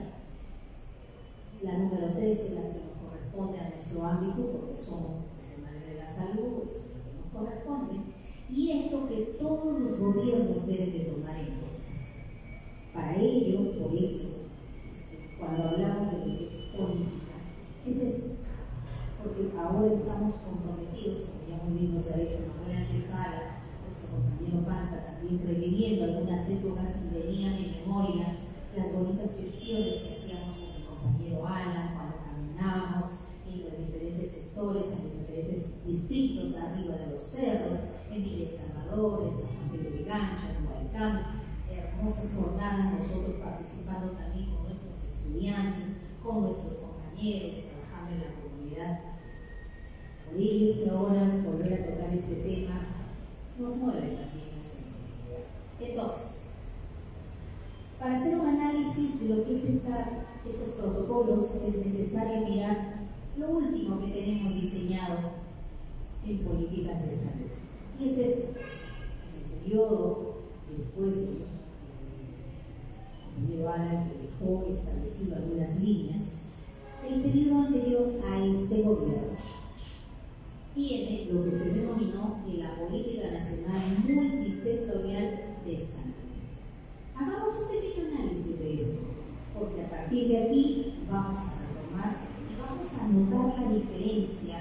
S3: la número 3 es la que nos corresponde a nuestro ámbito, porque somos profesionales de la salud, es lo que nos corresponde, y esto que todos los gobiernos deben de tomar en cuenta. Para ello, por eso, cuando hablamos de lo que es política, es eso, porque ahora estamos comprometidos, como ya muy bien nos ha dicho una buena antesala, nuestro compañero Panta, también reviviendo algunas épocas y venía a mi memoria las bonitas gestiones que hacíamos con el compañero Alan cuando caminábamos en los diferentes sectores, en los diferentes distritos arriba de los cerros, en Villa El Salvador, en San Juan de Gancho, en Huaycán, hermosas jornadas, nosotros participando también con nuestros estudiantes, con nuestros compañeros, trabajando en la comunidad. Por ello es que ahora volver a tocar este tema nos mueve también la sensibilidad. Entonces, para hacer un análisis de lo que es estos protocolos, es necesario mirar lo último que tenemos diseñado en políticas de salud. Y es esto, en el periodo después de los compañero Alan, que dejó establecido algunas líneas, el periodo anterior a este gobierno tiene lo que se denominó la Política Nacional Multisectorial de Salud. Hagamos un pequeño análisis de esto, porque a partir de aquí vamos a retomar y vamos a notar la diferencia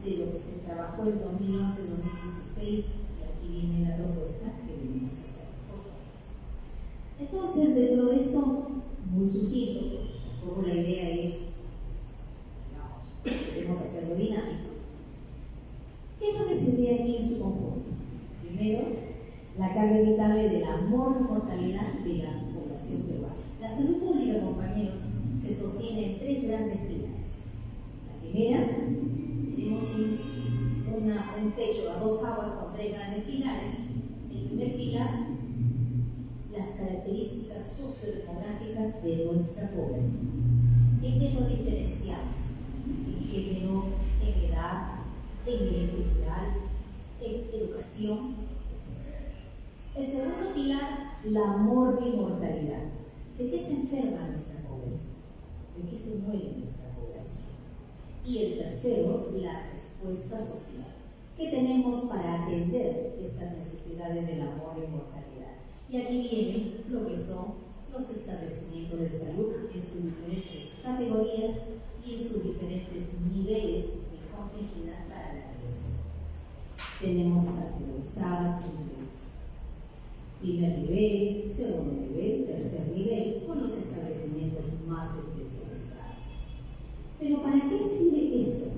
S3: de lo que se trabajó en 2011-2016, y aquí viene la propuesta que venimos a ver. Entonces, dentro de esto, muy sucinto, como la idea es, digamos, queremos hacerlo dinámico. ¿Qué es lo que se ve aquí en su conjunto? Primero, la carga evitable de la mortalidad de la población peruana. La salud pública, compañeros, se sostiene en 3 grandes pilares. La primera, tenemos un techo a 2 aguas con 3 grandes pilares. El primer pilar, las características socioeconómicas ¿En qué nos diferenciamos? En género, en edad, en nivel cultural, en educación, etc. El segundo pilar, la morbimortalidad. ¿De qué se enferma nuestra población? ¿De qué se muere nuestra población? Y el tercero, la respuesta social. ¿Qué tenemos para atender estas necesidades del amor y mortalidad? Y aquí viene lo que son los establecimientos de salud en sus diferentes categorías y en sus diferentes niveles de complejidad para la atención. Tenemos categorizadas entre primer nivel, segundo nivel, tercer nivel, con los establecimientos más especializados. Pero ¿para qué sirve esto?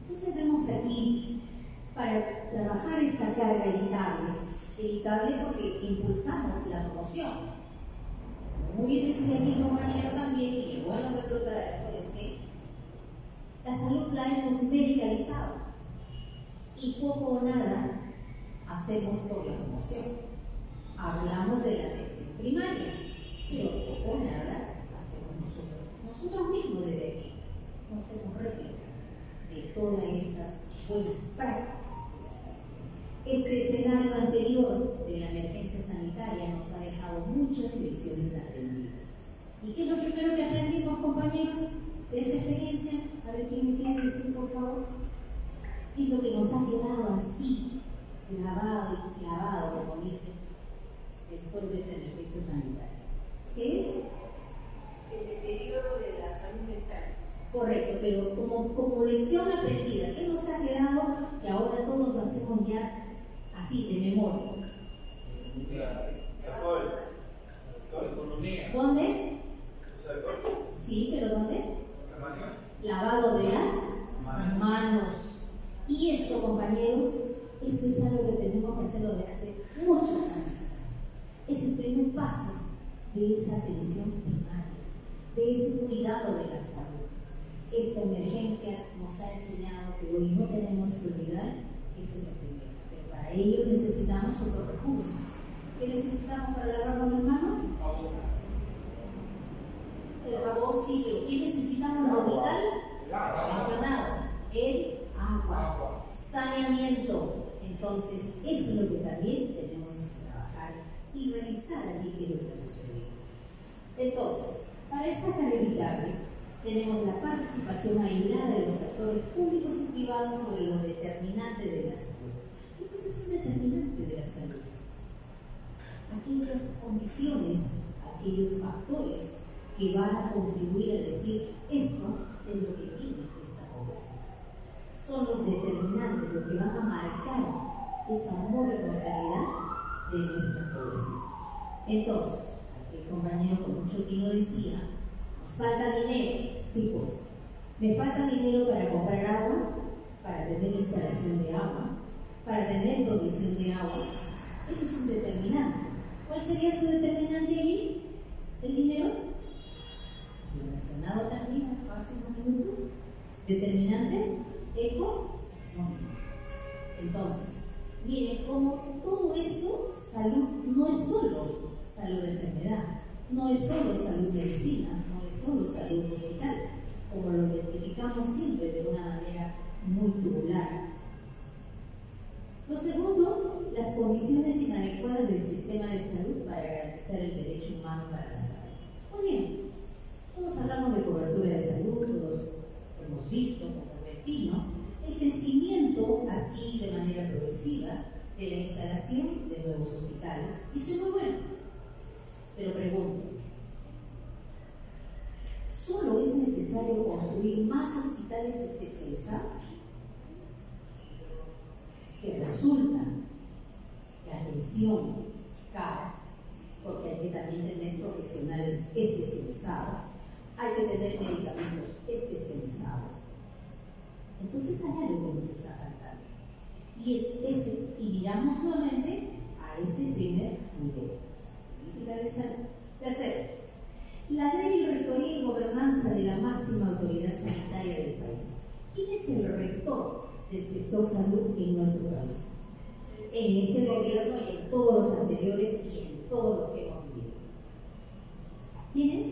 S3: Entonces vemos aquí, para trabajar esta carga evitable porque impulsamos la promoción. Muy bien decía aquí el compañero también, y bueno retrotraer, es que la salud la hemos medicalizado y poco o nada hacemos por la promoción. Hablamos de la atención primaria, pero poco o nada hacemos nosotros mismos desde aquí. No hacemos réplica de todas estas buenas prácticas de la salud. Este escenario anterior de la emergencia sanitaria nos ha dejado muchas lecciones aprendidas. ¿Y qué es lo primero que aprendimos, compañeros, de esta experiencia? A ver, ¿quién me quiere decir, por favor? ¿Qué es lo que nos ha quedado así, grabado y clavado, como dice, después de esta emergencia sanitaria? ¿Qué es?
S4: El deterioro de la salud mental.
S3: Correcto, pero como lección aprendida, ¿qué nos ha quedado que ahora todos lo hacemos ya así, de memoria?
S5: La economía.
S3: ¿Dónde? Sí, pero ¿dónde? Lavado de las manos. Y esto, compañeros, esto es algo que tenemos que hacerlo de hace muchos años atrás. Es el primer paso de esa atención primaria, de ese cuidado de la salud. Esta emergencia nos ha enseñado que hoy no tenemos que olvidar, eso es lo primero. Pero para ello necesitamos otros recursos. ¿Qué necesitamos para lavarnos las manos? El jabón, sí, pero ¿qué necesitamos? Lo vital mencionado, el agua. Saneamiento. Entonces, eso es lo que también tenemos que trabajar y revisar aquí qué es lo que ha sucedido. Entonces, para esta carga evitable, tenemos la participación aislada de los actores públicos y privados sobre los determinantes de la salud. ¿Qué es un determinante de la salud? Aquellas condiciones, aquellos factores que van a contribuir a decir esto es lo que tiene esta población. Son los determinantes, lo que van a marcar esa mortalidad de nuestra población. Entonces, aquí el compañero con mucho tino decía, nos falta dinero. Sí, pues. Me falta dinero para comprar agua, para tener instalación de agua, para tener provisión de agua. Eso es un determinante. ¿Cuál sería su determinante allí? ¿El dinero? Lo mencionado también hace unos minutos. ¿Determinante? ¿Económico? Entonces, miren cómo todo esto, salud, no es solo salud de enfermedad, no es solo salud medicina, no es solo salud hospital, como lo identificamos siempre de una manera muy tubular. Lo segundo, las condiciones inadecuadas del sistema de salud para garantizar el derecho humano para la salud. Muy bien, todos hablamos de cobertura de salud, todos hemos visto como Bertino el crecimiento así de manera progresiva de la instalación de nuevos hospitales, y eso es muy bueno. Pero pregunto, ¿solo es necesario construir más hospitales especializados? Que resulta la atención cara, porque hay que también tener profesionales especializados, hay que tener medicamentos especializados. Entonces hay algo que nos está faltando. Y miramos nuevamente a ese primer nivel. Tercero, la débil rectoría y gobernanza de la máxima autoridad sanitaria del país. ¿Quién es el rector del sector salud en nuestro país? En este gobierno y en todos los anteriores y en todo lo que hemos vivido. ¿Quién es?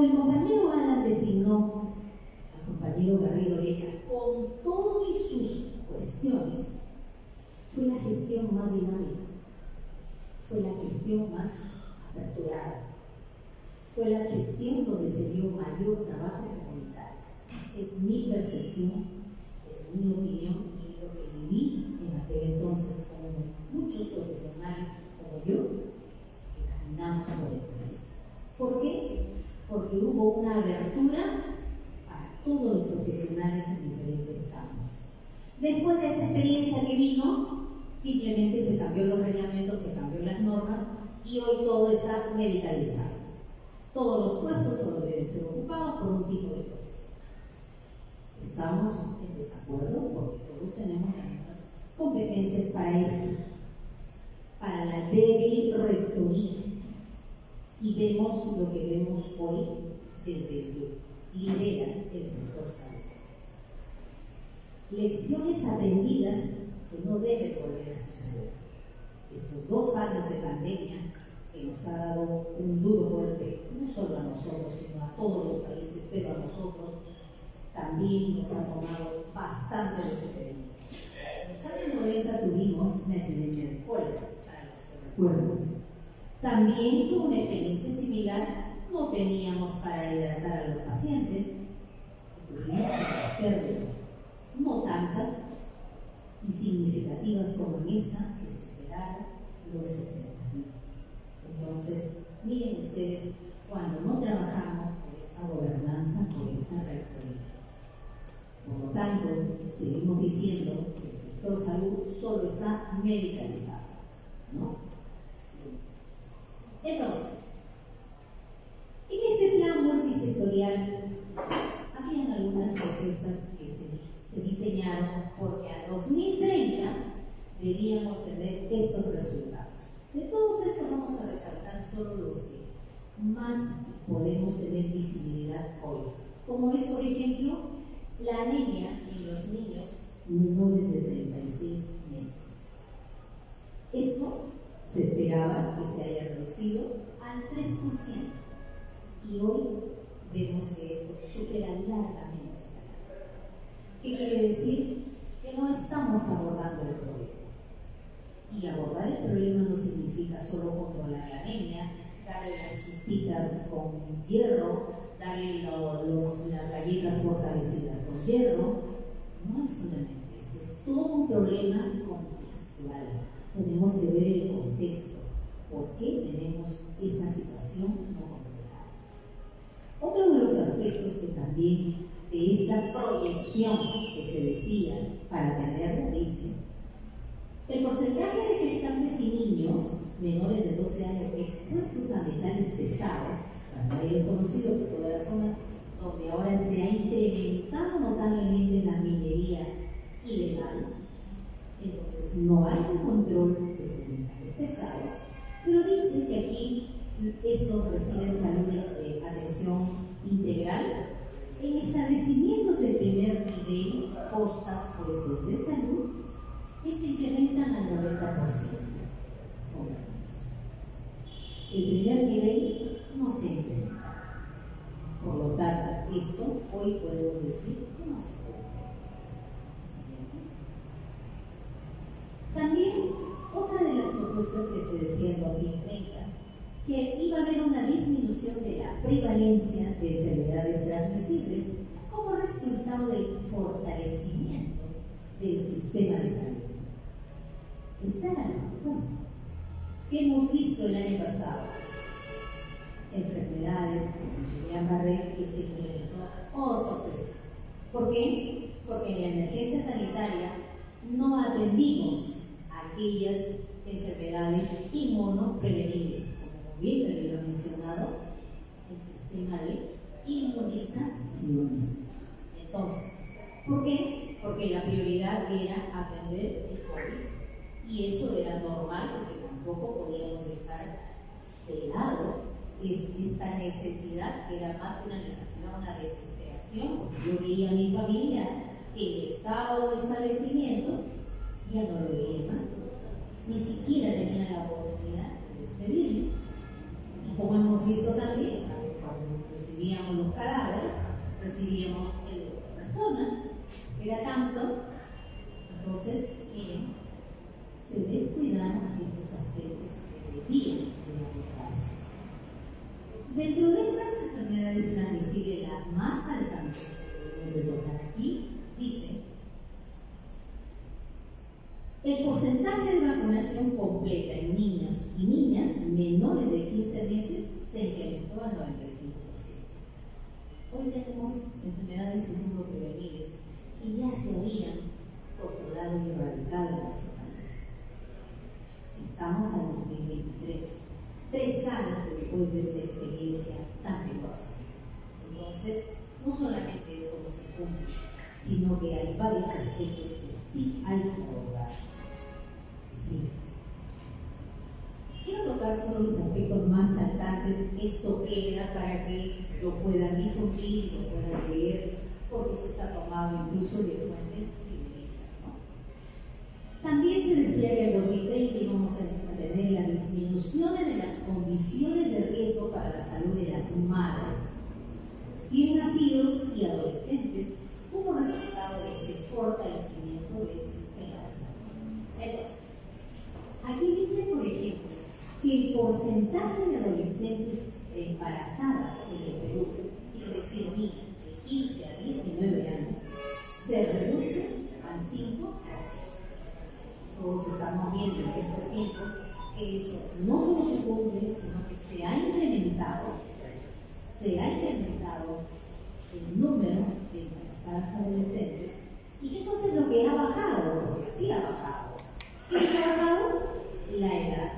S3: el compañero Alan designó al compañero Garrido Leca con todo y sus cuestiones, fue la gestión más dinámica, fue la gestión más aperturada, fue la gestión donde se dio mayor trabajo comunitario. Es mi percepción, es mi opinión y lo que viví en aquel entonces con muchos profesionales como yo que caminamos por el país. ¿Por qué? Porque hubo una abertura para todos los profesionales en diferentes campos. Después de esa experiencia que vino, simplemente se cambió los reglamentos, se cambió las normas y hoy todo está medicalizado. Todos los puestos solo deben ser ocupados por un tipo de profesión. Estamos en desacuerdo porque todos tenemos las mismas competencias para esto, para la débil rectoría. Y vemos lo que vemos hoy desde que lidera el sector salud. Lecciones aprendidas que no deben volver a suceder. Estos 2 años de pandemia que nos ha dado un duro golpe, no solo a nosotros, sino a todos los países, pero a nosotros también nos ha tomado bastante desprevenidos. En los años 90 tuvimos una epidemia de cólera, para los que recuerdan. También fue una experiencia similar, no teníamos para hidratar a los pacientes, tuvimos unas pérdidas, no tantas y significativas como en esta, que superaron los 60.000. Entonces, miren ustedes, cuando no trabajamos por esta gobernanza, por esta rectoría. Por lo tanto, seguimos diciendo que el sector salud solo está medicalizado, ¿no? Entonces, en este plan multisectorial, habían algunas propuestas que se diseñaron porque al 2030 debíamos tener estos resultados. De todos estos vamos a resaltar solo los que más podemos tener visibilidad hoy, como es, por ejemplo, la anemia en los niños menores de 36 meses. Esto se esperaba que se haya reducido al 3% y hoy vemos que esto supera largamente esta cantidad. ¿Qué quiere decir? Que no estamos abordando el problema. Y abordar el problema no significa solo controlar la anemia, darle las chispitas con hierro, darle las galletas fortalecidas con hierro. No es solamente eso, es todo un problema contextual. Tenemos que ver el contexto, por qué tenemos esta situación no controlada. Otro de los aspectos que también de esta proyección que se decía para tenerla, dice, el porcentaje de gestantes y niños menores de 12 años expuestos a metales pesados, también he conocido que toda la zona donde ahora se ha incrementado notablemente la minería ilegal, entonces no hay un control de esos metales pesados, pero dice que aquí estos reciben salud de atención integral en establecimientos de primer nivel, postas, puestos de salud, que se incrementan al 90%. El primer nivel no se incrementa. Por lo tanto, esto hoy podemos decir que no se puede. También, otra de las propuestas que se decía en 2030, que iba a haber una disminución de la prevalencia de enfermedades transmisibles como resultado del fortalecimiento del sistema de salud. Esta era la propuesta. ¿Qué hemos visto el año pasado? Enfermedades como Guillain-Barré que se incrementó. ¡Oh, sorpresa! ¿Por qué? Porque en la emergencia sanitaria no atendimos aquellas enfermedades inmunoprevenibles, como bien lo he mencionado, el sistema de inmunizaciones. Entonces, ¿por qué? Porque la prioridad era atender el COVID. Y eso era normal porque tampoco podíamos dejar de lado esta necesidad, que era más que una necesidad, una desesperación, porque yo veía a mi familia que ingresaba a un establecimiento y ya no lo veía más, ni siquiera tenía la oportunidad de despedirme. Y como hemos visto también, cuando recibí recibíamos los cadáveres, recibíamos el de la persona, era tanto, entonces, miren, se descuidaron estos aspectos que debían realizarse. Dentro de estas enfermedades transmisibles, las más saltantes que debemos de tocar aquí, dice: el porcentaje de vacunación completa en niños y niñas menores de 15 meses se incrementó al 95%. Hoy tenemos enfermedades inmunoprevenibles que ya se habían controlado y erradicado en nuestro país. Estamos en 2023, 3 años después de esta experiencia tan peligrosa. Entonces, no solamente esto no se cumple, sino que hay varios aspectos que sí hay que abordar. Sí. Quiero tocar solo los aspectos más saltantes. Esto queda para que lo puedan difundir y lo puedan leer, porque esto está tomado incluso de fuentes privilegiadas, ¿no? También se decía que en 2030 íbamos a tener la disminución de las condiciones de riesgo para la salud de las madres, 100 nacidos y adolescentes, como resultado de este fortalecimiento del sistema de salud. Entonces, aquí dice, por ejemplo, que el porcentaje de adolescentes embarazadas en el Perú, quiere decir niñas de 15 a 19 años, se reduce al 5%. Todos estamos viendo en estos tiempos que eso no solo se cumple, sino que se ha incrementado el número de embarazadas adolescentes. ¿Y qué cosa es lo que ha bajado? Porque sí ha bajado. ¿Qué ha bajado? La edad.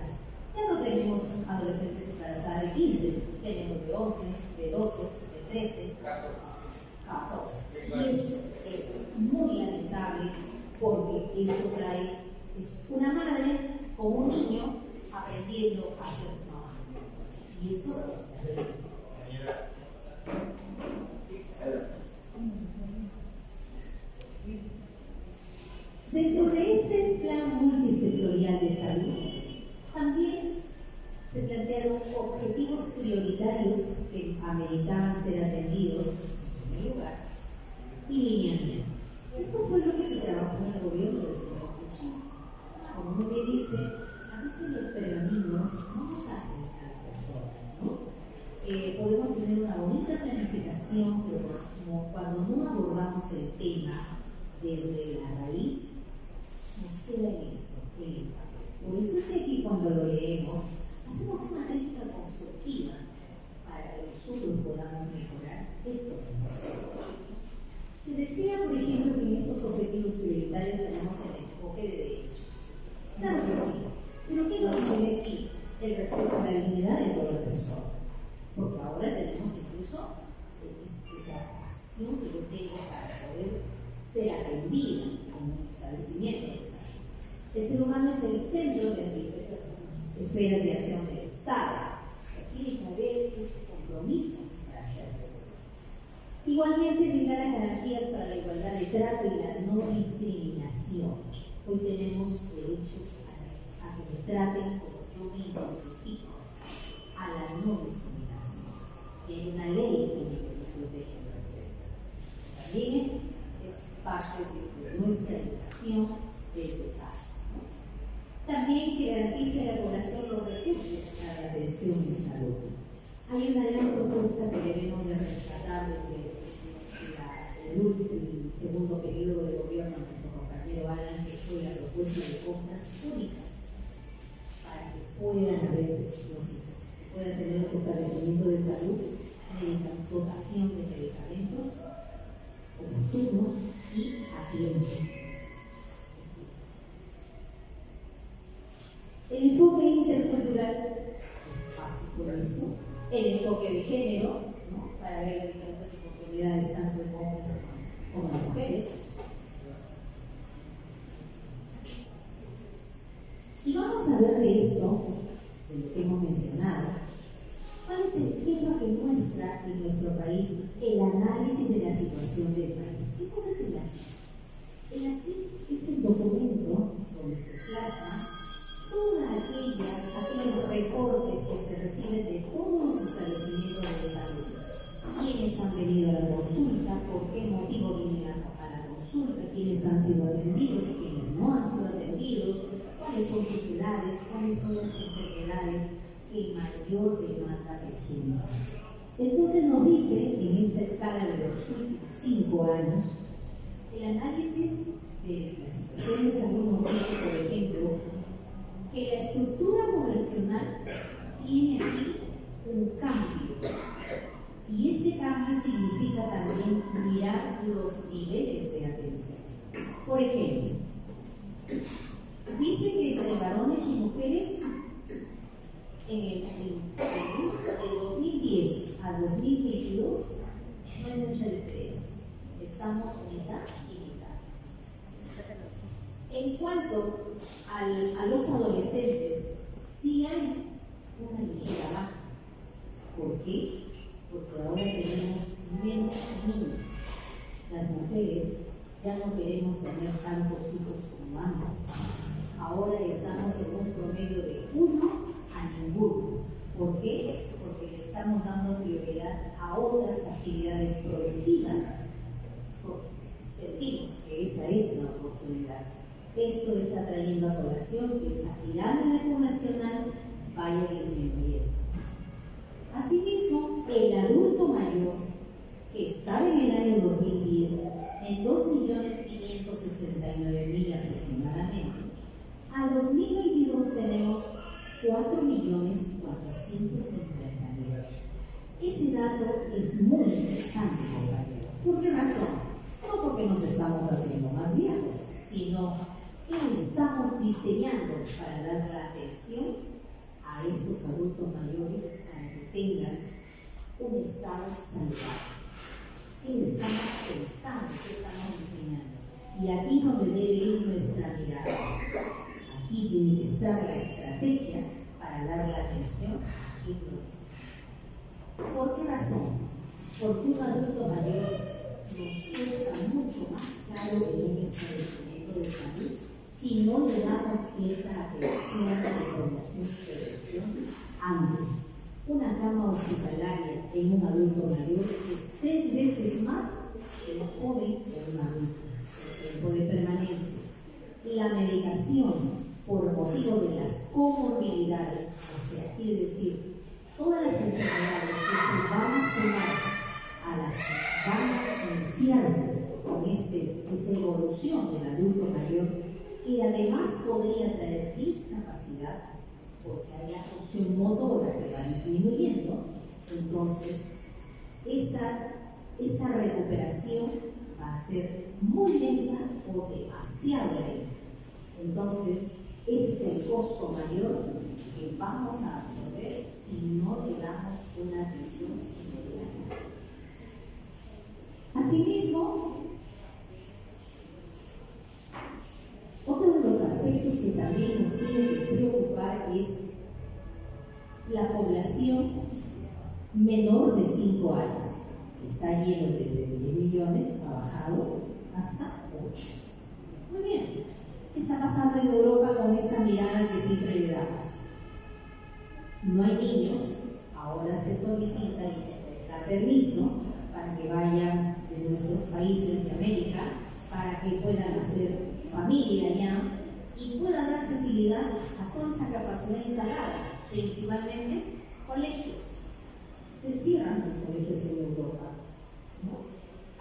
S3: Ya no tenemos adolescentes embarazadas de 15, tenemos de 11, de 12, de 13, 14. Y eso es muy lamentable porque esto trae, es una madre con un niño aprendiendo a ser mamá. Y eso es terrible. Dentro de este plan multisectorial de salud, también se plantearon objetivos prioritarios que ameritaban ser atendidos en primer lugar y lineamientos. Esto fue lo que se trabajó en el gobierno del señor Kuczynski. Como uno bien dice, a veces los pergaminos no nos hacen a las personas, ¿no? Podemos tener una bonita planificación, pero cuando no abordamos el tema desde la raíz, nos queda en esto, en el papel. Por eso es que aquí, cuando lo leemos, hacemos una crítica constructiva para que nosotros podamos mejorar esto que nosotros. Se decía, por ejemplo, que en estos objetivos prioritarios tenemos el enfoque de derechos. Claro que sí, pero ¿qué es lo que se ve aquí? El respeto a la dignidad de toda persona. Porque ahora tenemos incluso esa acción que yo tengo para poder ser atendida en un establecimiento de salud. El ser humano es el centro de diversas esferas de acción del Estado. O sea, tiene que haber este compromiso para hacerse. Igualmente, brindar garantías para la igualdad de trato y la no discriminación. Hoy tenemos derecho a que me traten como yo me identifico, a la no discriminación. Y hay una ley que me protege al respecto. También es parte de nuestra educación desde casa. También que garantice a la población los recursos para la atención de salud. Hay una gran propuesta que debemos de rescatar desde el segundo periodo de gobierno de nuestro compañero Alan, que fue la propuesta de compras únicas para que puedan tener los establecimientos de salud dotación de medicamentos oportunos y a tiempo. El enfoque intercultural es básico esto. El enfoque de género, ¿no? Para ver las diferentes oportunidades tanto en hombres como en mujeres. Y vamos a hablar de esto, de lo que hemos mencionado. ¿Cuál es qué es lo que muestra en nuestro país el análisis de la situación del país? ¿Qué cosa es el ACIS? El ACIS es el documento donde se plasma todos aquellos reportes que se reciben de todos los establecimientos de salud. Y han venido a la consulta, por qué motivo vienen a la consulta, quiénes han sido atendidos, quiénes no han sido atendidos, cuáles son sus edades, cuáles son las enfermedades que mayor demanda estudio. Entonces nos dice, en esta escala de los últimos 5 años, el análisis de la situación de salud nos dice, por ejemplo, que la estructura poblacional tiene aquí un cambio. Y este cambio significa también mirar los niveles de atención. Por ejemplo, dice que entre varones y mujeres, de 2010 a 2022, no hay mucha diferencia. Estamos mitad y mitad. En cuanto a los adolescentes, sí hay una ligera baja. ¿Por qué? Porque ahora tenemos menos niños. Las mujeres ya no queremos tener tantos hijos como antes. Ahora estamos en un promedio de 1 a ninguno. ¿Por qué? Porque le estamos dando prioridad a otras actividades productivas. Porque sentimos que esa es la oportunidad. Esto está trayendo a colación que esa pirámide poblacional vaya disminuyendo. Asimismo, el adulto mayor, que estaba en el año 2010 en 2.569.000 aproximadamente, a 2022 tenemos 4.450.000. Ese dato es muy interesante, compañeros. ¿Por qué razón? No porque nos estamos haciendo más viejos, sino que estamos diseñando para dar la atención a estos adultos mayores para que tengan un estado saludable. ¿Qué estamos pensando? ¿Qué estamos diseñando? Y aquí es donde debe ir nuestra mirada. Aquí tiene que estar la estrategia para dar la atención a quien lo necesita. ¿Por qué razón? Porque un adulto mayor nos cuesta mucho más caro en un establecimiento de salud si no le damos esa atención de información y prevención antes. Una cama hospitalaria en un adulto mayor es 3 veces más que un joven o un adulto. El tiempo de permanencia. La medicación por motivo de las comorbilidades, o sea, quiere decir, todas las enfermedades que se van a sumar a las que van a iniciarse con esta evolución del adulto mayor, y además podría traer discapacidad, porque hay la función motora que va disminuyendo. Entonces, esa recuperación va a ser muy lenta o demasiado lenta. Entonces, ese es el costo mayor que vamos a absorber si no le damos una atención inmediata. Asimismo, otro de los aspectos que también nos tiene que preocupar es la población menor de 5 años, que está lleno desde 10 millones, ha bajado hasta 8. Muy bien. ¿Qué está pasando en Europa con esa mirada que siempre le damos? No hay niños, ahora se solicita y se da permiso para que vayan de nuestros países de América, para que puedan hacer familia ya y pueda darse utilidad a toda esa capacidad instalada, principalmente colegios. Se cierran los colegios en Europa, ¿no?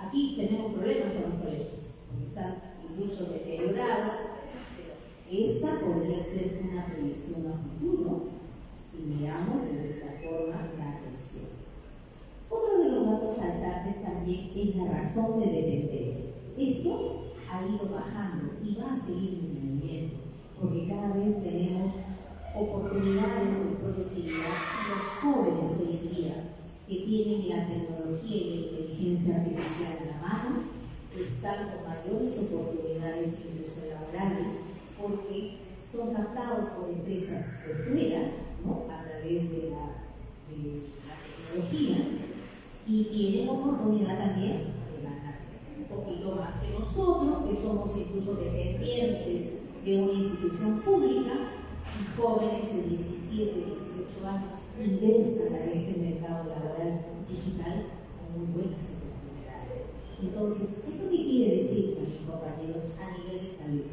S3: Aquí tenemos problemas con los colegios, porque están incluso deteriorados, pero esta podría ser una proyección a futuro si miramos de nuestra forma la atención. Otro de los datos saltantes también es la razón de dependencia. Esto ha ido bajando y va a seguir disminuyendo, porque cada vez tenemos oportunidades de productividad y los jóvenes hoy en día que tienen la tecnología y la inteligencia artificial en la mano están con mayores oportunidades laborales porque son captados por empresas de fuera, ¿no? A través de la tecnología, y tienen oportunidad también de ganar un poquito más que nosotros, que somos incluso dependientes de una institución pública, y jóvenes de 17, 18 años ingresan a este mercado laboral digital con muy buenas oportunidades. Entonces, ¿eso qué quiere decir, mis compañeros, a nivel de salud?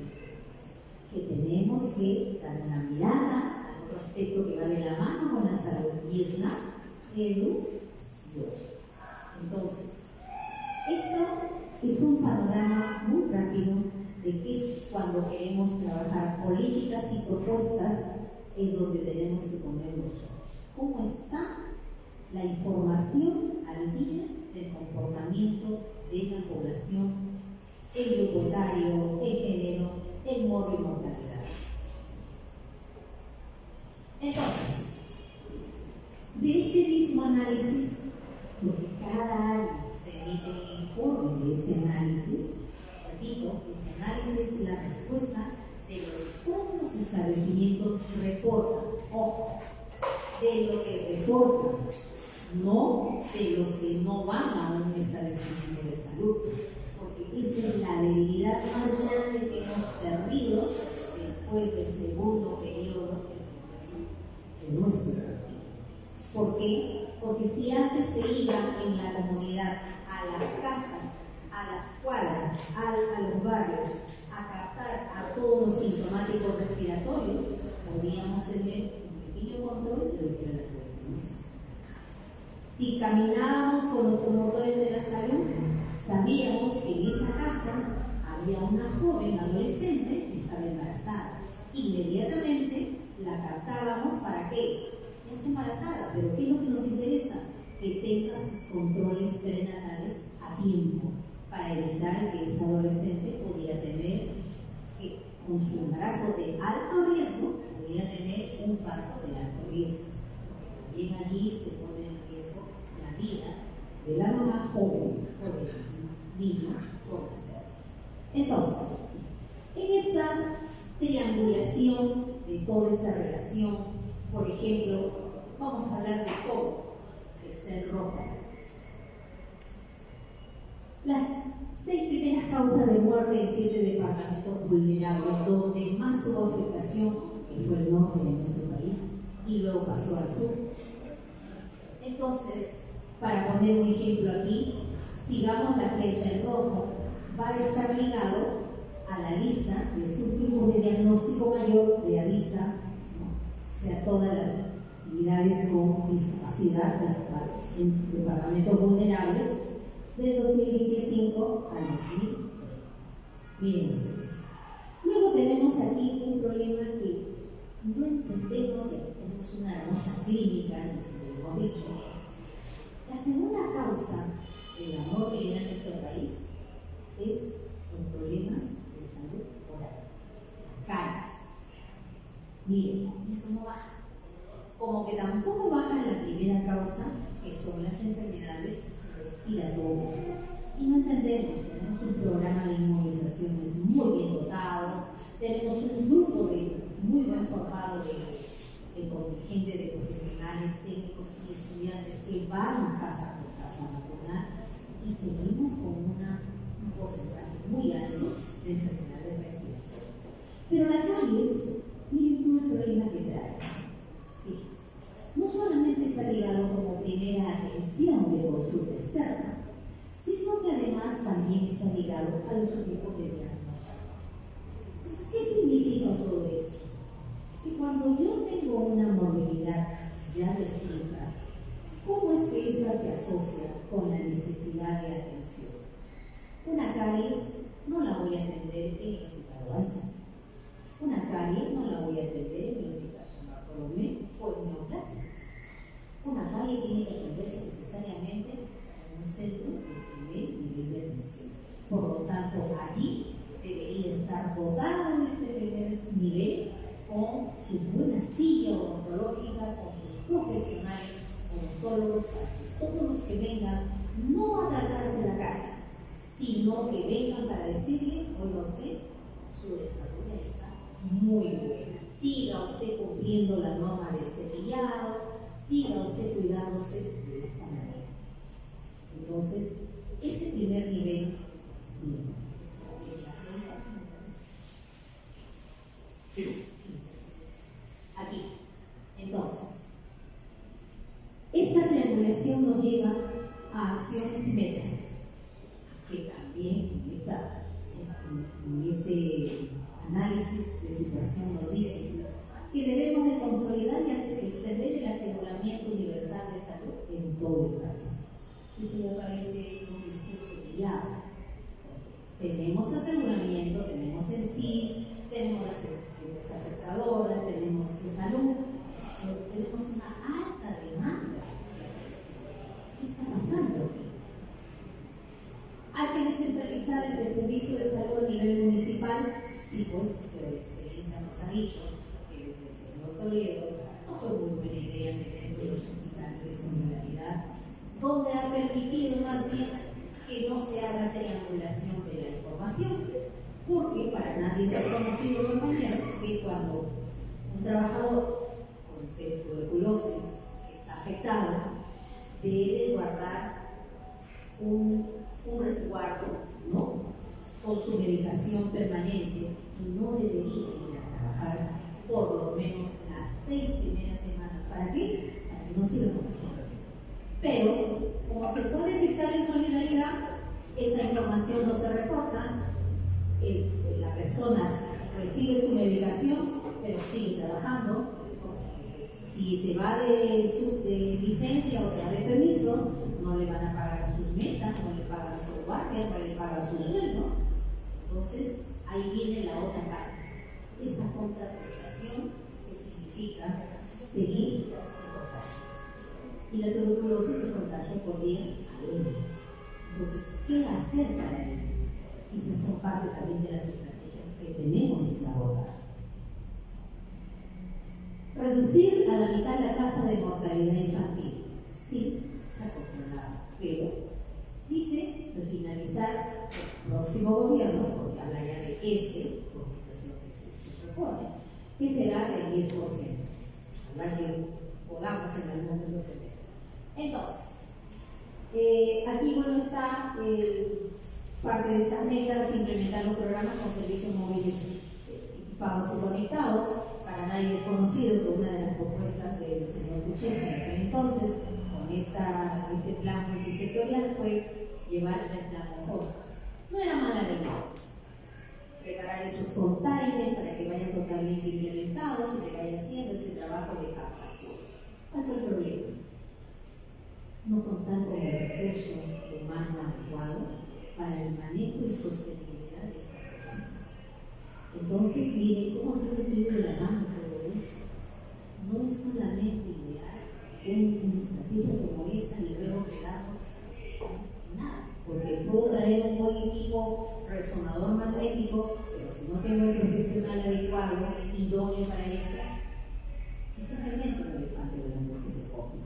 S3: Que tenemos que dar una mirada a otro aspecto que va de la mano con la salud, y es la educación. Entonces, esto es un panorama muy rápido de que es cuando queremos trabajar políticas y propuestas, es donde tenemos que poner los ojos. ¿Cómo está la información al día del comportamiento de la población, el grupo etario, el género, el modo y mortalidad? Entonces, de este mismo análisis, porque cada año se emite un informe de ese análisis, repito, este análisis es la respuesta de lo que todos los establecimientos reportan, ojo, de lo que reportan, no de los que no van a un establecimiento de salud, porque esa es la debilidad más grande que hemos perdido después del segundo periodo de nuestro partido. ¿Por qué? Porque si antes se iba en la comunidad, a las casas, a las cuadras, a los barrios, a captar a todos los sintomáticos respiratorios, podríamos tener un pequeño control de lo que era la tuberculosis. Si caminábamos con los promotores de la salud, sabíamos que en esa casa había una joven adolescente que estaba embarazada. Inmediatamente la captábamos. ¿Para qué? Ya está embarazada, pero ¿qué es lo que nos interesa? Que tenga sus controles prenatales a tiempo, para evitar que esa adolescente podía tener, que con su embarazo de alto riesgo, podía tener un parto de alto riesgo. También allí se pone en riesgo la vida de la mamá joven o del niño por nacer. Entonces, en esta triangulación de toda esa relación, por ejemplo, vamos a hablar de COVID, que está en rojo. Las 6 primeras causas de muerte en 7 departamentos vulnerables, donde más hubo afectación, que fue el norte de nuestro país, y luego pasó al sur. Entonces, para poner un ejemplo aquí, sigamos la flecha en rojo, va a estar ligado a la lista de subgrupos de diagnóstico mayor de AVISA, o sea, todas las actividades con discapacidad en departamentos vulnerables, de 2025 al 2030. Miren ustedes. Luego tenemos aquí un problema que no entendemos, tenemos una hermosa clínica, como hemos dicho. La segunda causa de la morbilidad en nuestro país es los problemas de salud oral, caries. Miren, eso no baja. Como que tampoco baja la primera causa, que son las enfermedades respiratorias. Y no entendemos, tenemos un programa de inmunizaciones muy bien dotados, tenemos un grupo muy buen formado de contingente de profesionales, técnicos y estudiantes que van casa por casa a vacunar, y seguimos con un porcentaje muy alto de enfermedades respiratorias. Pero la caries, miren todo el problema que trae. Fíjense, no solamente está ligado como primera atención de consulta externa, sino que además también está ligado a los grupos de diagnóstico. Entonces, ¿qué significa todo esto? Que cuando yo tengo una morbilidad ya descrita, ¿cómo es que esta se asocia con la necesidad de atención? Una caries no la voy a atender en el hospital Balsa. Una caries no la voy a atender en el hospital San Bartolomé o en neoplásicas. Una caries tiene que atenderse necesariamente en un centro de primer nivel de atención. Por lo tanto, allí debería estar dotado en este primer nivel con su buena silla odontológica, con sus profesionales odontólogos, para que todos los que vengan no a tratarse la cara, sino que vengan para decirle: oiga usted, su dentadura está muy buena, siga usted cumpliendo la norma del cepillado, siga usted cuidándose de esta manera. Entonces, este primer nivel, aquí. Entonces, esta triangulación nos lleva a acciones jóvenes, que también en este análisis de situación nos dicen que debemos de consolidar y extender el aseguramiento universal de salud en todo el país. Esto me parece un discurso brillante. Tenemos aseguramiento, tenemos el CIS, tenemos las empresas prestadoras, tenemos salud, pero tenemos una alta demanda. ¿Qué está pasando aquí? Hay que descentralizar el servicio de salud a nivel municipal. Sí, pues, pero la experiencia nos ha dicho que desde el señor Toledo no fue muy buena idea tener los hospitales de solidaridad, donde ha permitido más bien que no se haga triangulación de la información, porque para nadie es conocido, compañeros, que cuando un trabajador de tuberculosis está afectado, debe guardar un resguardo, ¿no?, con su medicación permanente, y no debería ir a trabajar por lo menos las 6 primeras semanas. ¿Para qué? Para que no siga contagiando. Pero, como se puede detectar en solidaridad, esa información no se reporta, la persona recibe su medicación, pero sigue trabajando. Si se va de licencia, o sea, de permiso, no le van a pagar sus metas, no le pagan su guardia, no le pagan su sueldo. Entonces, ahí viene la otra parte, esa contraprestación que significa seguir el contagio. Y la tuberculosis se contagia por vía aérea. Entonces, ¿qué hacer para ello? Esas son parte también de las estrategias que tenemos que abordar. Reducir a la mitad la tasa de mortalidad infantil. Sí, se ha controlado, pero dice de finalizar el próximo gobierno, porque habla ya de porque es lo que se propone, que será del 10%. Ojalá que podamos en algún momento tener. Entonces, aquí bueno está parte de estas metas: implementar los programas con servicios móviles equipados y conectados. Para nadie desconocido, que una de las propuestas del señor Kuczynski entonces, con este plan multisectorial, fue llevar el plan mejor. No era mala idea preparar esos containers para que vayan totalmente implementados y que vaya haciendo ese trabajo de captación. ¿Cuál fue el problema? No contar con el recurso humano adecuado para el manejo y sostenibilidad de esa propuesta. Entonces, miren cómo ha venido de la mano todo esto. No es solamente idear una estrategia como esa y luego quedarnos nada, porque puedo traer un buen equipo resonador magnético, pero si no tengo el profesional adecuado, idóneo para eso, ese es realmente un elefante blanco que se come.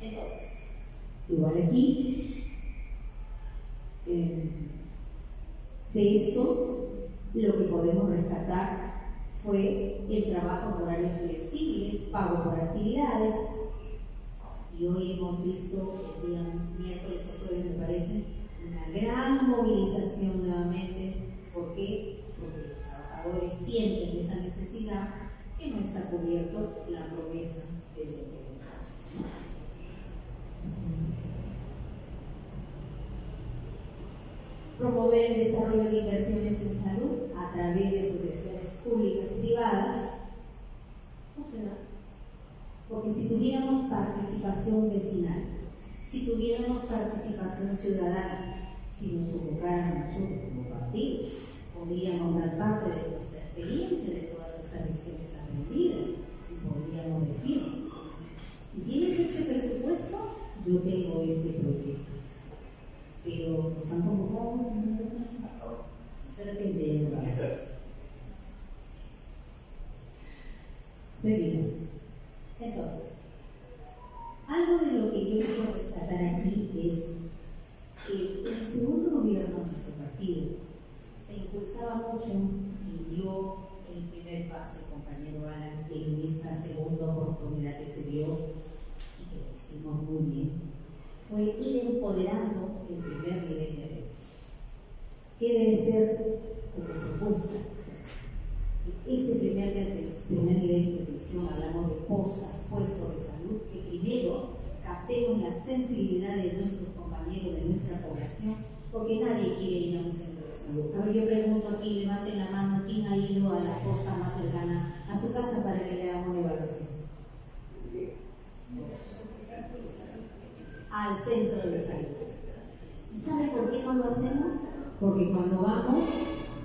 S3: Entonces, igual aquí, de esto, lo que podemos rescatar fue el trabajo por horarios flexibles, pago por actividades, y hoy hemos visto, el día miércoles o jueves me parece, una gran movilización nuevamente. ¿Por qué? Porque los trabajadores sienten esa necesidad que no está cubierto la promesa desde que entonces, ¿no? Promover el desarrollo de inversiones en salud a través de asociaciones públicas y privadas. ¿Cómo será? Porque si tuviéramos participación vecinal, si tuviéramos participación ciudadana, si nos convocaran a nosotros como partido, podríamos dar parte de nuestra experiencia de todas estas lecciones aprendidas y podríamos decir: si tienes este presupuesto, yo tengo este proyecto. Pero nos han convocado, seguimos. Entonces, algo de lo que yo quiero rescatar aquí es que en el segundo gobierno de nuestro partido se impulsaba mucho y dio el primer paso el compañero Alan en esa segunda oportunidad que se dio y que lo hicimos muy bien. Fue ir empoderando el primer nivel de atención. ¿Qué debe ser como propuesta? Ese primer nivel de atención, hablamos de puestos de salud, que primero captemos la sensibilidad de nuestros compañeros, de nuestra población, porque nadie quiere ir a un centro de salud. A ver, yo pregunto aquí, levanten la mano, ¿quién ha ido a la posta más cercana a su casa para que le hagan una evaluación? Al centro de salud. ¿Y sabe por qué no lo hacemos? Porque cuando vamos,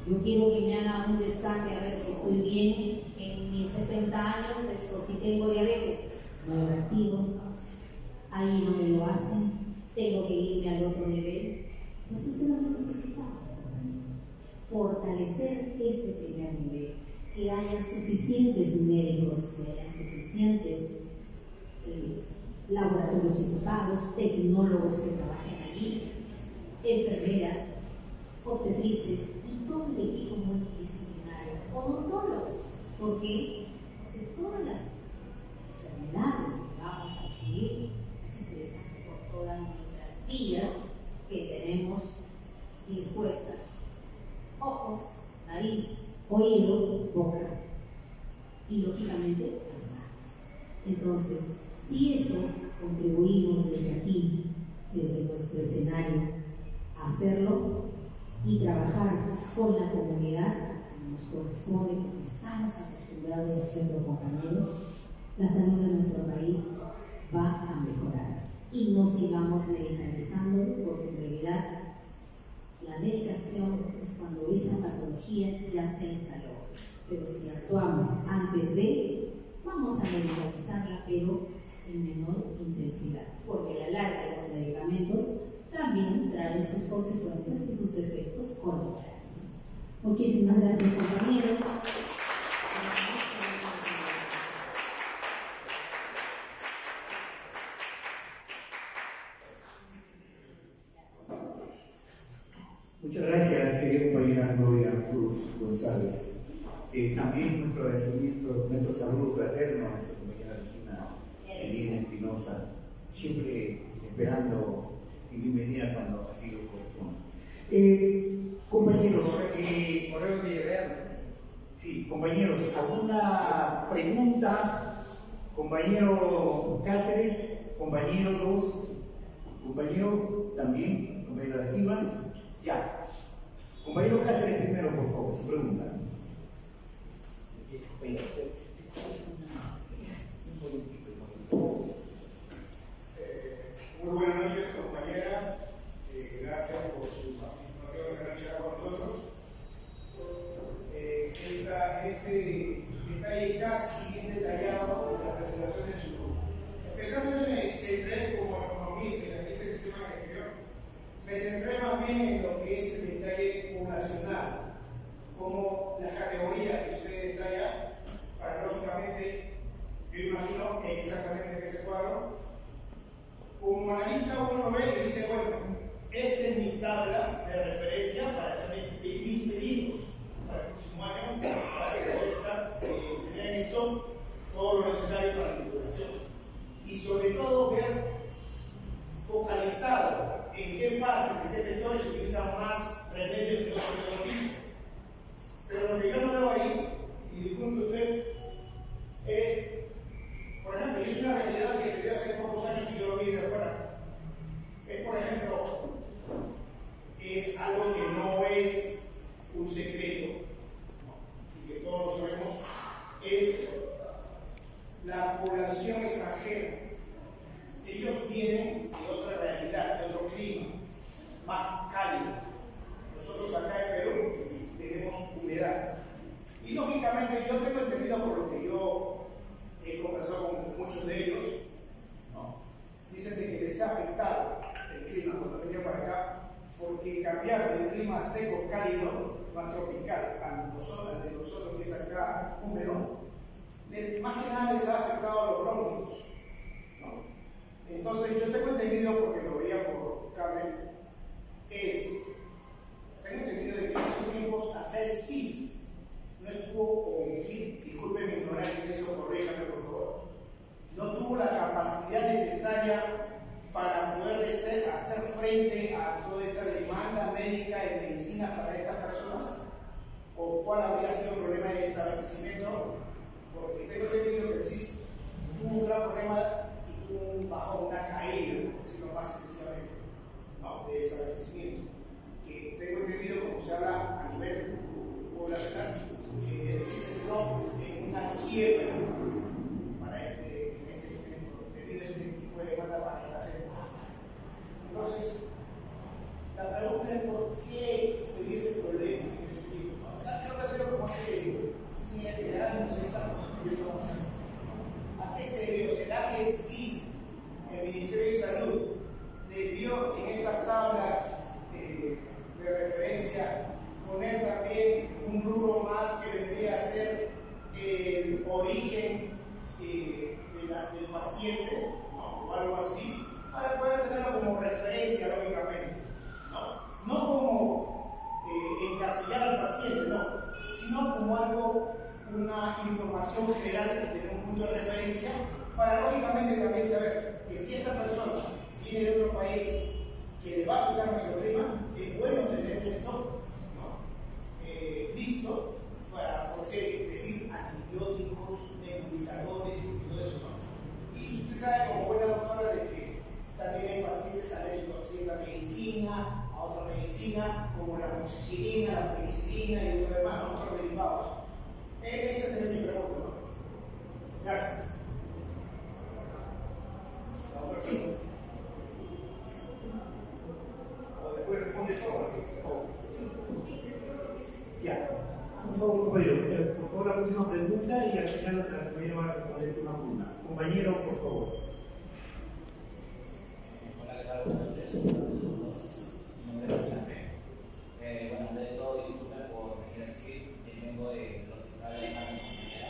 S3: yo quiero que me hagan un descarte a ver si estoy bien en mis 60 años, o si tengo diabetes. No lo activo, ahí no me lo hacen, tengo que irme al otro nivel. Pues eso es lo que necesitamos. Fortalecer ese primer nivel, que haya suficientes médicos, que haya suficientes laboratorios equipados, tecnólogos que trabajen allí, enfermeras, obstetrices y todo el equipo multidisciplinario, odontólogos. ¿Por qué? Porque todas las enfermedades que vamos a adquirir es interesante por todas nuestras vías que tenemos dispuestas: ojos, nariz, oído, boca y lógicamente las manos. Entonces, si eso contribuimos desde aquí, desde nuestro escenario, a hacerlo y trabajar con la comunidad como nos corresponde, como estamos acostumbrados a hacerlo, compañeros, la salud de nuestro país va a mejorar. Y no sigamos medicalizándolo, porque en realidad la medicación es cuando esa patología ya se instaló. Pero si actuamos antes de, vamos a medicalizarla, pero en menor intensidad, porque a la larga los medicamentos también traen sus consecuencias y sus efectos colaterales. Muchísimas gracias, compañeros.
S2: Muchas gracias, querida compañera Gloria Cruz González. También nuestro agradecimiento, nuestro saludo fraterno a nuestra compañera Regina Elena Espinosa, siempre esperando y bienvenida cuando así lo corresponde. Compañeros, sí, compañeros, ¿alguna pregunta? Compañero Cáceres, compañero Cruz, compañero también, compañero de Iván. Ya. Compañero Cáceres primero, por favor, su pregunta.
S6: Muy buenas noches, compañera. Gracias por su participación esta noche acá con nosotros. Este detalle casi bien detallado en la presentación de su grupo. Especialmente me centré como economista en este sistema de gestión. Me centré más bien en lo que es el detalle poblacional, como las categorías que usted detalla, para lógicamente, yo imagino exactamente ese cuadro. Como analista uno ve y dice, bueno, esta es mi tabla de referencia para hacer mis pedidos para el próximo año, para que pueda tener en esto todo lo necesario para la titulación. Y sobre todo ver focalizado en qué partes, en qué sectores se utilizan más remedios que otros mismos. Pero lo que yo no veo ahí, y disculpe usted, es, por ejemplo, y es una realidad que se dio hace pocos años y yo lo vi de afuera. Es, por ejemplo, es algo que no es un secreto, y que todos lo sabemos, es la población extranjera. Ellos vienen de otra realidad, de otro clima, más cálido. Nosotros acá en Perú tenemos humedad. Y lógicamente yo tengo entendido por lo que yo he conversado con muchos de ellos, ¿no? Dicen de que les ha afectado el clima cuando venían para acá, porque cambiar del clima seco, cálido, más tropical, al de nosotros que es acá húmedo, más que nada les ha afectado a los bronquios, ¿no? Entonces yo tengo entendido, porque lo veía por cable, tengo entendido de que en esos tiempos hasta el CIS no estuvo, disculpen mi ignorancia en eso, corríjame por favor, no tuvo la capacidad necesaria para poder hacer frente a toda esa demanda médica y medicina para estas personas, o cuál habría sido el problema de desabastecimiento, porque tengo entendido que existe un gran problema y un bajón, una caída, por decirlo más sencillamente, ¿no? De desabastecimiento, que tengo entendido como se habla a nivel poblacional, es decir, se entró en una quiebra para este momento, debido a este tipo de demanda para esta gente. Entonces, la pregunta es por qué se dio ese problema en ese tiempo. O sea, creo que ha sido como hace 7 años, 6 años. ¿A qué se debió? ¿Será que el CIS, el Ministerio de Salud, debió en estas tablas de referencia poner también un rubro más que vendría a ser el origen del paciente, ¿no? O algo así, para poder tenerlo como referencia, lógicamente? No como encasillar al paciente, no, sino como algo, una información general y tener un punto de referencia para lógicamente también saber que si esta persona viene de otro país que le va a afectar nuestro clima, es bueno tener esto, ¿no? Listo para poder decir antibióticos, nebulizadores y todo eso, ¿no? Y usted sabe como buena doctora de que también hay pacientes alérgicos a cierta medicina, a otra medicina, como la amoxicilina, la penicilina y lo demás, otros derivados. Esa sería mi pregunta, ¿no? Gracias.
S1: O después responde todas.
S2: Ya. Por favor, compañero, por favor, la próxima pregunta y al final la compañera va a responder una por una. Compañero, por favor.
S5: Hola, ¿qué tal? Buenas noches. Mi nombre es Felipe. Bueno, antes de todo, disculpen por venir así. Vengo del hospital de la compañera.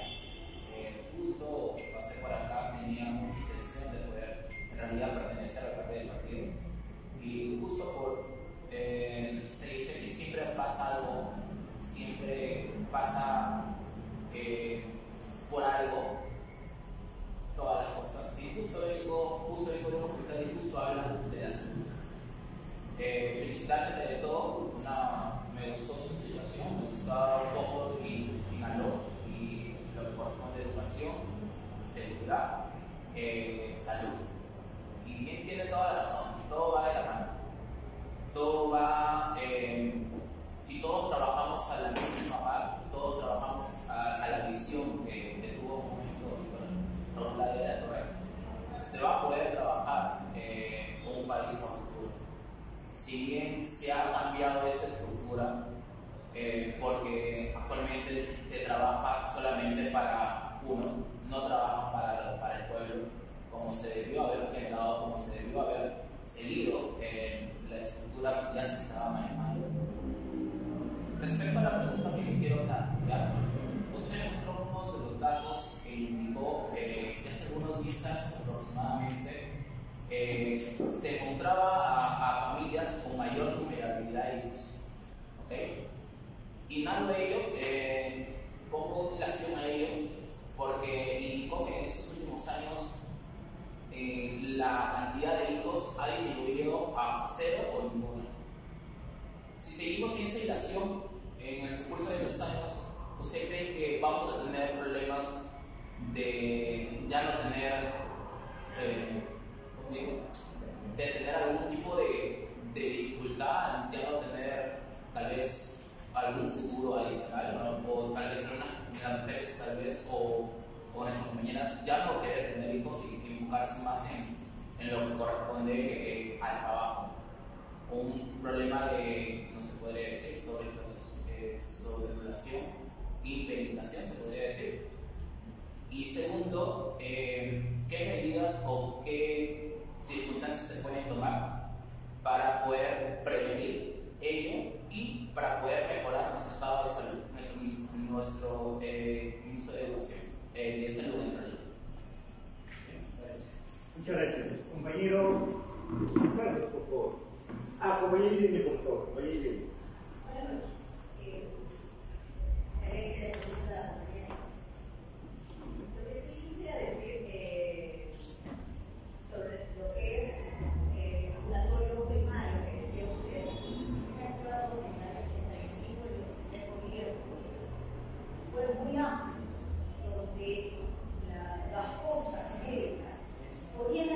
S5: Justo pasé por acá, tenía mucha intención de poder, en realidad, pertenecer a la parte del partido. Y justo por. Se dice que siempre pasa algo, siempre pasa por algo todas las cosas. Y justo vengo de un hospital y justo hablan de la salud. Felicitarle de todo, me gustó su explicación, me gustaba un poco y lo que corresponde a educación, seguridad, salud. Y bien tiene toda la razón, todo va de la mano. Todo va, si todos trabajamos a la misma par, todos trabajamos a la visión que tuvo un momento con la idea de Torre, se va a poder trabajar un país a futuro. Si bien se ha cambiado esa estructura, porque actualmente se trabaja solamente para uno, no trabaja para el pueblo, como se debió haber generado, como se debió haber seguido la estructura que ya se estaba manejando. Respecto a la pregunta que me quiero plantear, usted mostró uno de los datos que indicó que hace unos 10 años aproximadamente se mostraba a familias con mayor vulnerabilidad de hijos. ¿Okay? Y nada de ello, pongo relación a ello, porque indicó que en estos últimos años la cantidad de hijos ha disminuido a 0 o ninguna. Si seguimos en esa relación en nuestro curso de los años, ¿usted cree que vamos a tener problemas de ya no tener algún tipo de dificultad, ya no tener tal vez algún futuro adicional, ¿no? O tal vez las mujeres tal vez o nuestras compañeras ya no querer tener hijos y enfocarse más en lo que corresponde al trabajo? Un problema de, no se podría decir, sobre relación y penetración, se podría decir. Y segundo, ¿qué medidas o qué circunstancias se pueden tomar para poder prevenir ello y para poder mejorar nuestro estado de salud, nuestro ministro de Educación, de Salud en realidad?
S2: Muchas gracias. Compañero, Carlos, por favor. Compañero Irene, por favor. Compañero Irene.
S4: Buenas noches. Lo que sí quisiera decir sobre lo que es un apoyo primario que decía usted, me ha actuado en la 85 y el gobierno fue muy amplio, donde las cosas médicas podían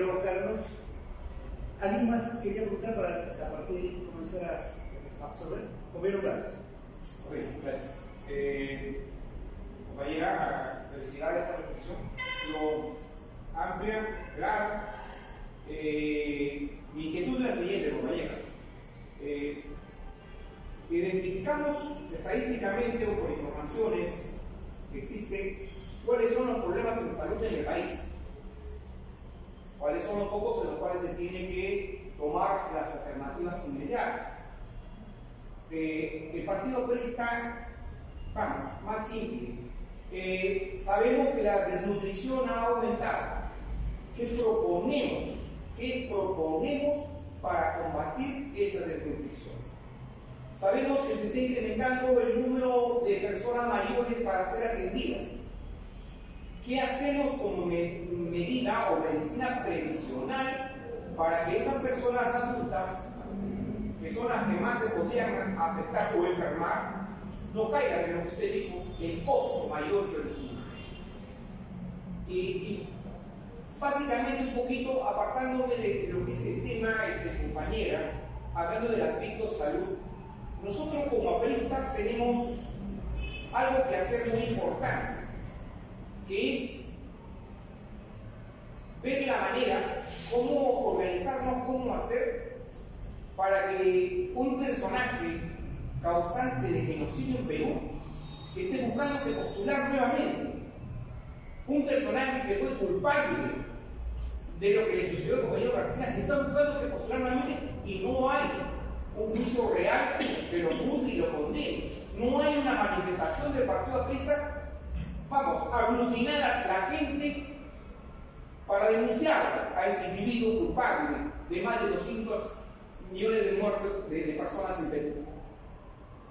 S6: compañero Carlos. ¿Alguien más quería preguntar para a partir de ahí comenzar a absorber? Compañero Carlos.
S7: Ok, gracias. Compañera, felicidades por la exposición. Lo amplia, clara. Mi inquietud es la siguiente, compañera. Identificamos estadísticamente o por informaciones que existen cuáles son los problemas en salud en el país. ¿Cuáles son los focos en los cuales se tiene que tomar las alternativas inmediatas? El partido PRI-está, vamos, más simple. Sabemos que la desnutrición ha aumentado. ¿Qué proponemos? ¿Qué proponemos para combatir esa desnutrición? Sabemos que se está incrementando el número de personas mayores para ser atendidas. ¿Qué hacemos como medida o medicina previsional para que esas personas adultas, que son las que más se podrían afectar o enfermar, no caigan en lo que usted dijo, el costo mayor que origina? Y básicamente un poquito apartándome de lo que es el tema, compañera, hablando del aspecto de salud, nosotros como apristas tenemos algo que hacer muy importante, que es ver la manera, cómo organizarnos, cómo hacer para que un personaje causante de genocidio en Perú esté buscando que postular nuevamente. Un personaje que fue culpable de lo que le sucedió al compañero García está buscando que postular nuevamente y no hay un juicio real que lo juzgue y lo condene. No hay una manifestación del Partido Aprista, vamos, aglutinar a la gente para denunciar a este individuo culpable de más de 200 millones de muertes de personas en Perú.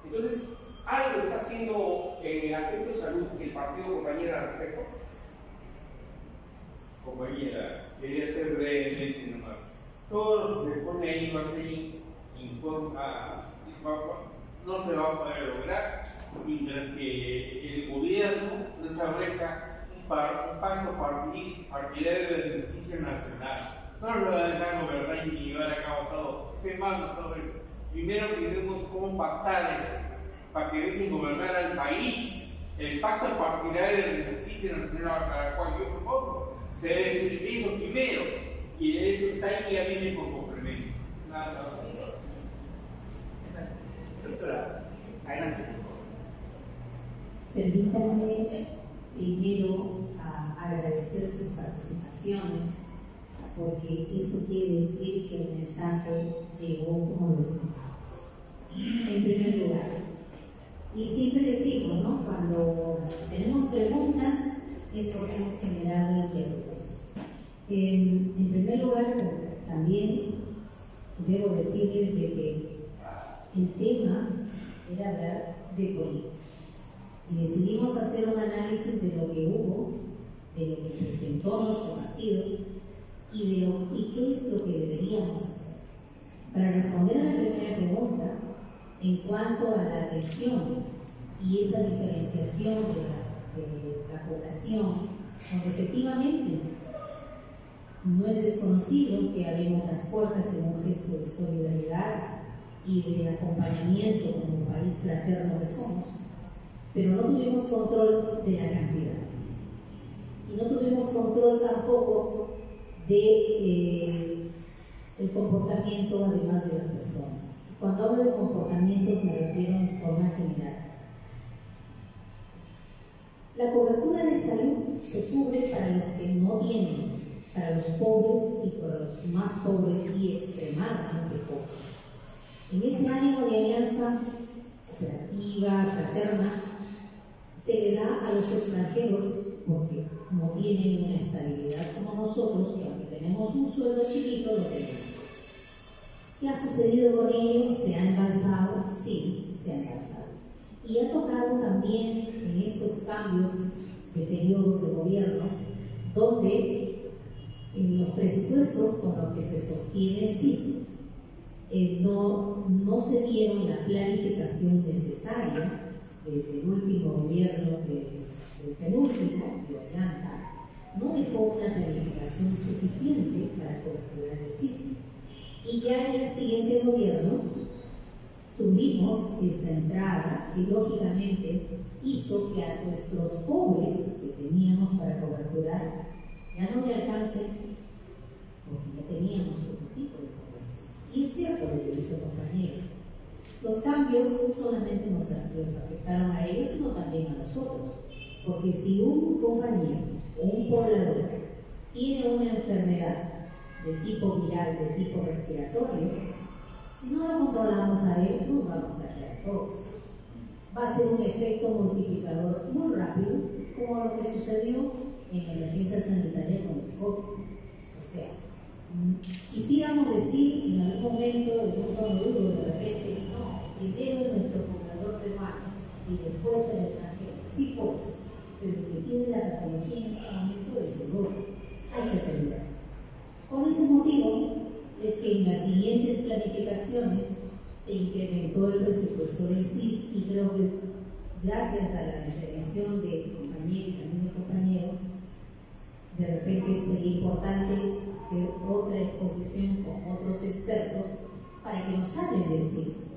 S7: Entonces, algo está haciendo en el aspecto de salud el partido, compañera, al respecto.
S8: Compañera, quería ser brevemente nomás. Todo lo que se pone ahí va a ser no se va a poder lograr mientras que el gobierno no establezca un pacto partidario de beneficio nacional. No lo va a dejar gobernar y llevar a cabo todo. Se manda todo eso. Primero queremos cómo pactar eso, para que dejen gobernar al país. El pacto partidario de beneficio nacional para cual yo propongo se debe decir eso primero, y de eso está ahí que viene por complemento. Nada más.
S6: Doctora, adelante.
S3: Permítanme primero agradecer sus participaciones, porque eso quiere decir que el mensaje llegó como lo esperábamos. En primer lugar, y siempre decimos, ¿no? Cuando tenemos preguntas es porque hemos generado inquietudes. En primer lugar, también debo decirles de que el tema era hablar de políticas y decidimos hacer un análisis de lo que hubo, de lo que presentó nuestro partido y qué es lo que deberíamos hacer. Para responder a la primera pregunta, en cuanto a la atención y esa diferenciación de la población, donde efectivamente no es desconocido que abrimos las puertas en un gesto de solidaridad y de acompañamiento como país fraterno que somos, pero no tuvimos control de la cantidad y no tuvimos control tampoco de el comportamiento además de las personas. Cuando hablo de comportamientos me refiero en forma general. La cobertura de salud se cubre para los que no tienen, para los pobres y para los más pobres y extremadamente pobres. En ese ánimo de alianza operativa, fraterna, se le da a los extranjeros porque no tienen una estabilidad como nosotros, que aunque tenemos un sueldo chiquito, lo tenemos. ¿Qué ha sucedido con ellos? ¿Se ha embalsado? Sí, se ha embalsado. Y ha tocado también en estos cambios de periodos de gobierno, donde en los presupuestos con los que se sostiene el CIS, no se dieron la planificación necesaria desde el último gobierno del penúltimo, de Ollanta, no dejó una planificación suficiente para coberturar el CIS. Y ya en el siguiente gobierno tuvimos esta entrada que lógicamente hizo que a nuestros pobres que teníamos para coberturar ya no le alcance, porque ya teníamos otro tipo de pobreza. Y es cierto lo que dice el compañero. Los cambios no solamente nos afectaron a ellos, sino también a nosotros. Porque si un compañero o un poblador tiene una enfermedad de tipo viral, de tipo respiratorio, si no lo controlamos a él, nos va a contagiar a todos. Va a ser un efecto multiplicador muy rápido, como lo que sucedió en la emergencia sanitaria con el COVID. O sea, quisiéramos decir en algún momento, en un tono duro, de repente, no, primero es nuestro poblador peruano y después el extranjero. Sí, pues, pero el que tiene la patología en este momento es el otro. Hay que atender. Por ese motivo es que en las siguientes planificaciones se incrementó el presupuesto del CIS y creo que gracias a la intervención del compañero y también del compañero, de repente sería importante hacer otra exposición con otros expertos para que nos hablen del CIS.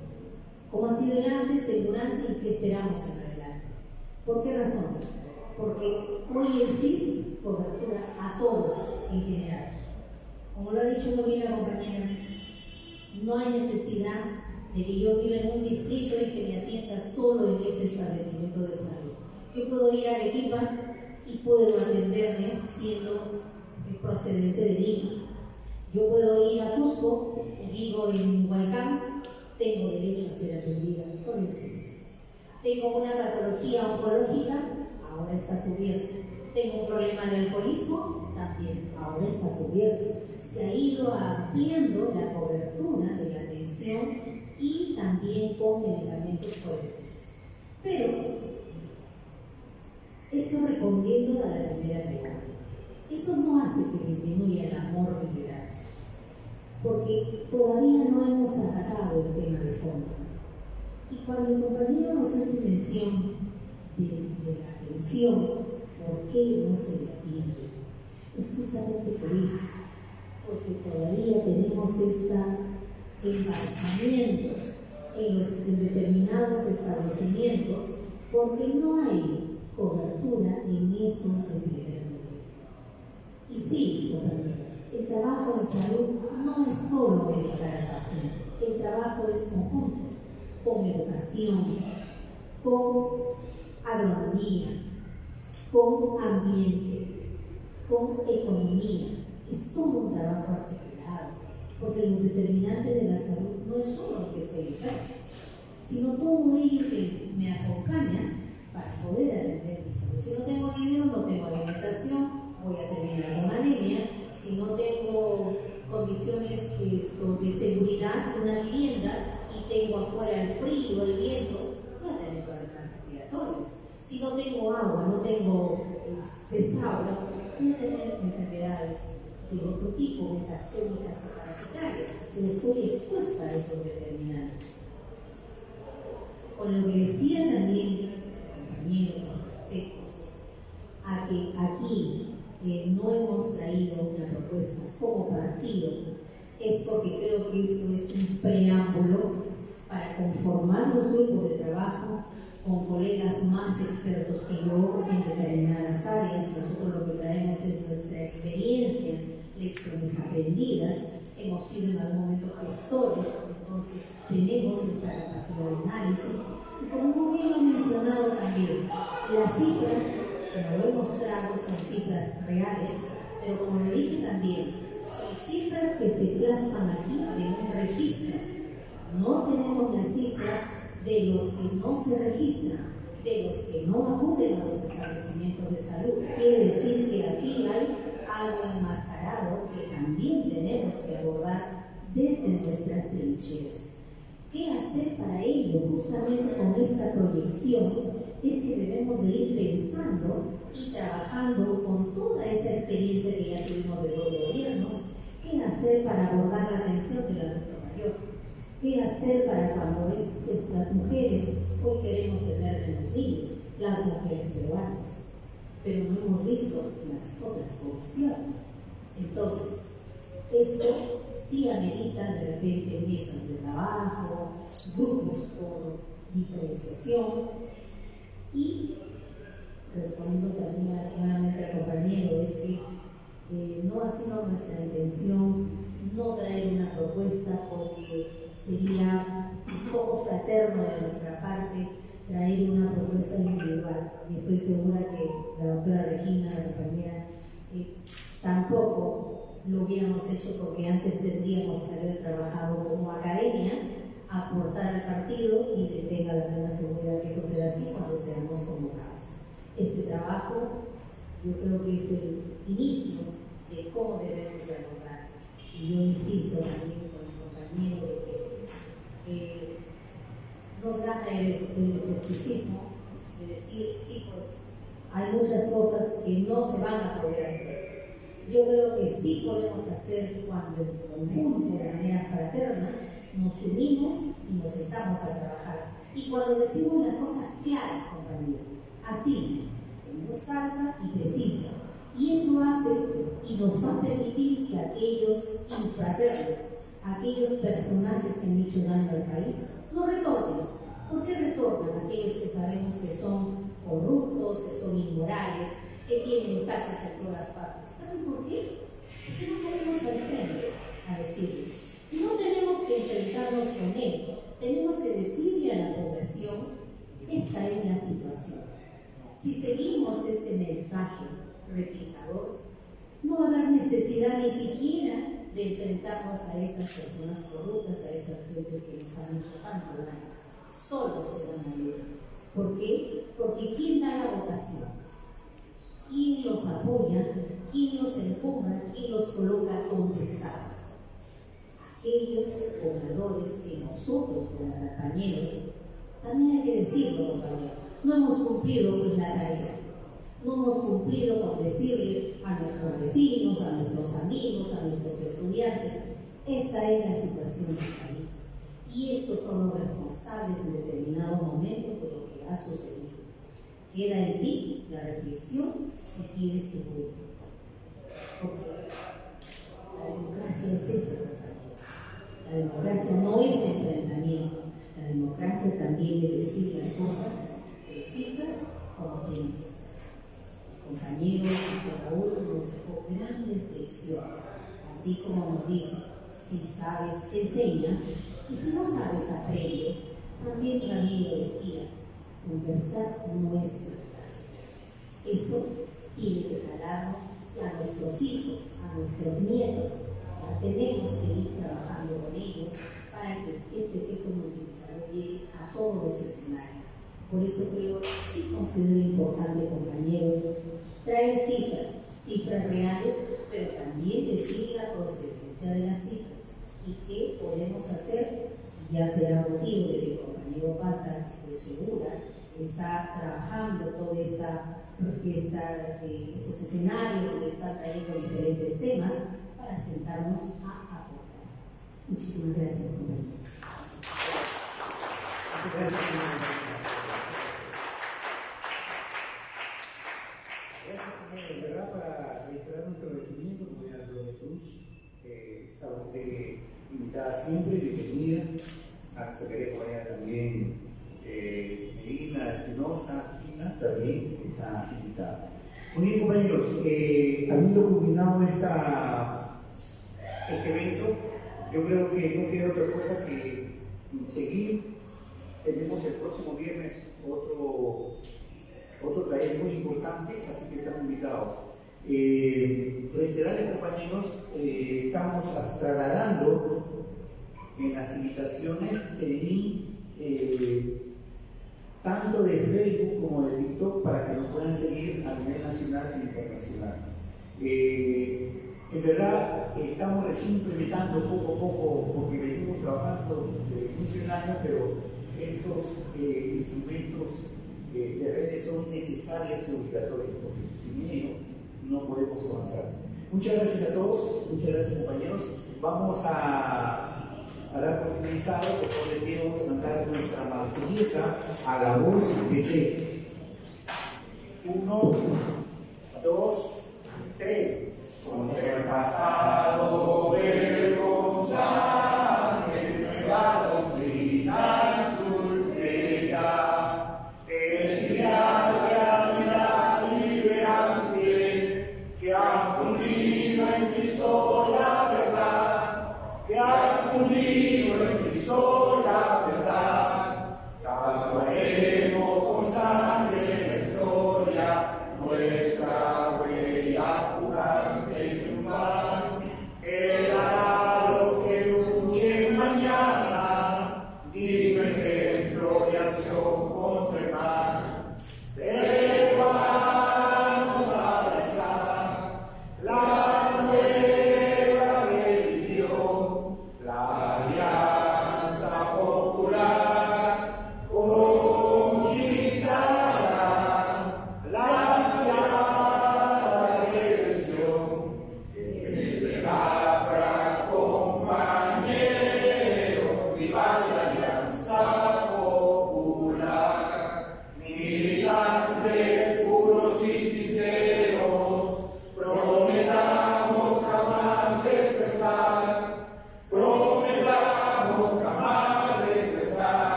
S3: ¿Cómo ha sido el antes, el durante y qué esperamos en adelante? ¿Por qué razón? Porque hoy el CIS cobertura a todos en general. Como lo ha dicho muy bien la compañera, no hay necesidad de que yo viva en un distrito y que me atienda solo en ese establecimiento de salud. Yo puedo ir a Arequipa y puedo atenderme siendo procedente de Lima. Yo puedo ir a Cusco, vivo en Huaycán, tengo derecho a ser atendida por el CIS. Tengo una patología oncológica, ahora está cubierta. Tengo un problema de alcoholismo, también ahora está cubierto. Se ha ido ampliando la cobertura de la atención y también con medicamentos por el CIS. Pero esto respondiendo a la primera pregunta. Eso no hace que disminuya la morbilidad, porque todavía no hemos atacado el tema de fondo. Y cuando el compañero nos hace mención de la atención, ¿por qué no se le atiende? Es justamente por eso, porque todavía tenemos embalsamientos en determinados establecimientos, porque no hay cobertura en esos de primer nivel. Y sí, compañeros, el trabajo en salud no es solo medicar al paciente, el trabajo es conjunto, con educación, con agronomía, con ambiente, con economía. Es todo un trabajo articulado, porque los determinantes de la salud no es solo lo que estoy enfermo, sino todo ello que me acompaña para poder atender mi salud. Si no tengo dinero, no tengo alimentación, voy a terminar con anemia. Si no tengo condiciones de seguridad en una vivienda y tengo afuera el frío, el viento, voy a tener problemas respiratorios. Si no tengo agua, no tengo desagüe, voy a tener enfermedades de otro tipo, metaxémicas o parasitarias. Si estoy expuesta a esos determinantes. Con lo que decía también con respecto a que aquí no hemos traído una propuesta como partido, es porque creo que esto es un preámbulo para conformar los grupos de trabajo con colegas más expertos que yo en determinadas áreas. Nosotros lo que traemos es nuestra experiencia, lecciones aprendidas, hemos sido en algún momento gestores, entonces tenemos esta capacidad de análisis. Y como muy bien lo he mencionado también, las cifras, como lo he mostrado, son cifras reales, pero como lo dije también, son cifras que se plasman aquí en un registro. No tenemos las cifras de los que no se registran, de los que no acuden a los establecimientos de salud. Quiere decir que aquí hay algo enmascarado que también tenemos que abordar desde nuestras trincheras. ¿Qué hacer para ello? Justamente con esta proyección es que debemos de ir pensando y trabajando con toda esa experiencia que ya tuvimos de 2 gobiernos. ¿Qué hacer para abordar la atención del adulto mayor? ¿Qué hacer para cuando las mujeres, hoy queremos tener menos niños, las mujeres peruanas? pero no hemos visto las otras opciones. Entonces, esto sí amerita de repente mesas de trabajo, grupos por diferenciación y, respondiendo también nuevamente al compañero, es que no ha sido nuestra intención no traer una propuesta porque sería un poco fraterno de nuestra parte traer una propuesta individual. Y estoy segura que la doctora Regina, la compañera, tampoco lo hubiéramos hecho porque antes tendríamos que haber trabajado como academia, aportar al partido y que tenga la plena seguridad que eso será así cuando seamos convocados. Este trabajo yo creo que es el inicio de cómo debemos dialogar. Y yo insisto también con el compañero de que nos gana el escepticismo de decir, sí, pues hay muchas cosas que no se van a poder hacer. Yo creo que sí podemos hacer cuando en conjunto, de manera fraterna, nos unimos y nos sentamos a trabajar. Y cuando decimos una cosa clara, compañero, así, en voz alta y precisa. Y eso hace y nos va a permitir que aquellos infraternos, aquellos personajes que han hecho daño al país, no retornen. ¿Por qué retornan aquellos que sabemos que son corruptos, que son inmorales, que tienen taches en todas partes? ¿Saben por qué? Porque no salimos al frente a decirles. No tenemos que enfrentarnos con él, tenemos que decirle a la población, esta es la situación. Si seguimos este mensaje replicador, no va a haber necesidad ni siquiera de enfrentarnos a esas personas corruptas, a esas gentes que nos han hecho tanto daño. Solo se van a ir. ¿Por qué? Porque ¿quién da la votación? ¿Quién los apoya? ¿Quién los empuja? ¿Quién los coloca donde están? Aquellos pobladores que nosotros, como compañeros, también hay que decirlo, compañeros, no hemos cumplido pues la tarea. No hemos cumplido con decirle a nuestros vecinos, a nuestros amigos, a nuestros estudiantes, esta es la situación del país. Y estos son los responsables en determinados momentos de lo que ha sucedido. Queda en ti la reflexión si quieres que cumpla. Porque la democracia es eso, compañeros. La democracia no es enfrentamiento. La democracia también es decir las cosas precisas como tienen que ser. Compañero Raúl nos dejó grandes lecciones, así como nos dice, si sabes, enseña, y si no sabes, aprende. También Ramiro decía, conversar no es verdad. Eso tiene que calarnos a nuestros hijos, a nuestros nietos. Ya tenemos que ir trabajando con ellos para que este efecto multiplicador llegue a todos los escenarios. Por eso creo que sí considero importante, compañeros, traer cifras reales, pero también decir la procedencia de las cifras y qué podemos hacer. Ya será motivo de que el compañero Pata, estoy segura, está trabajando todos estos escenarios, donde está trayendo diferentes temas para sentarnos a aportar. Muchísimas gracias, compañero.
S2: En verdad, para reiterar nuestro agradecimiento, como ya lo de Cruz, está usted invitada siempre, bienvenida. A nuestra querida compañera también, Medina Espinosa, también está invitada. Muy bien, compañeros, habiendo culminado este evento, yo creo que no queda otra cosa que seguir. Tenemos el próximo viernes otro taller muy importante, así que están invitados. Reiterarles, compañeros, estamos trasladando en las invitaciones el link tanto de Facebook como de TikTok para que nos puedan seguir a nivel nacional e internacional. En verdad, estamos recién implementando poco a poco, porque venimos trabajando desde el inicio del año, pero estos instrumentos de redes son necesarias y obligatorias, porque sin ello no podemos avanzar. Muchas gracias a todos, muchas gracias, compañeros. Vamos a dar por finalizado, por favor, vamos a cantar nuestra marsellesa a la voz de tres. 1,
S6: 2,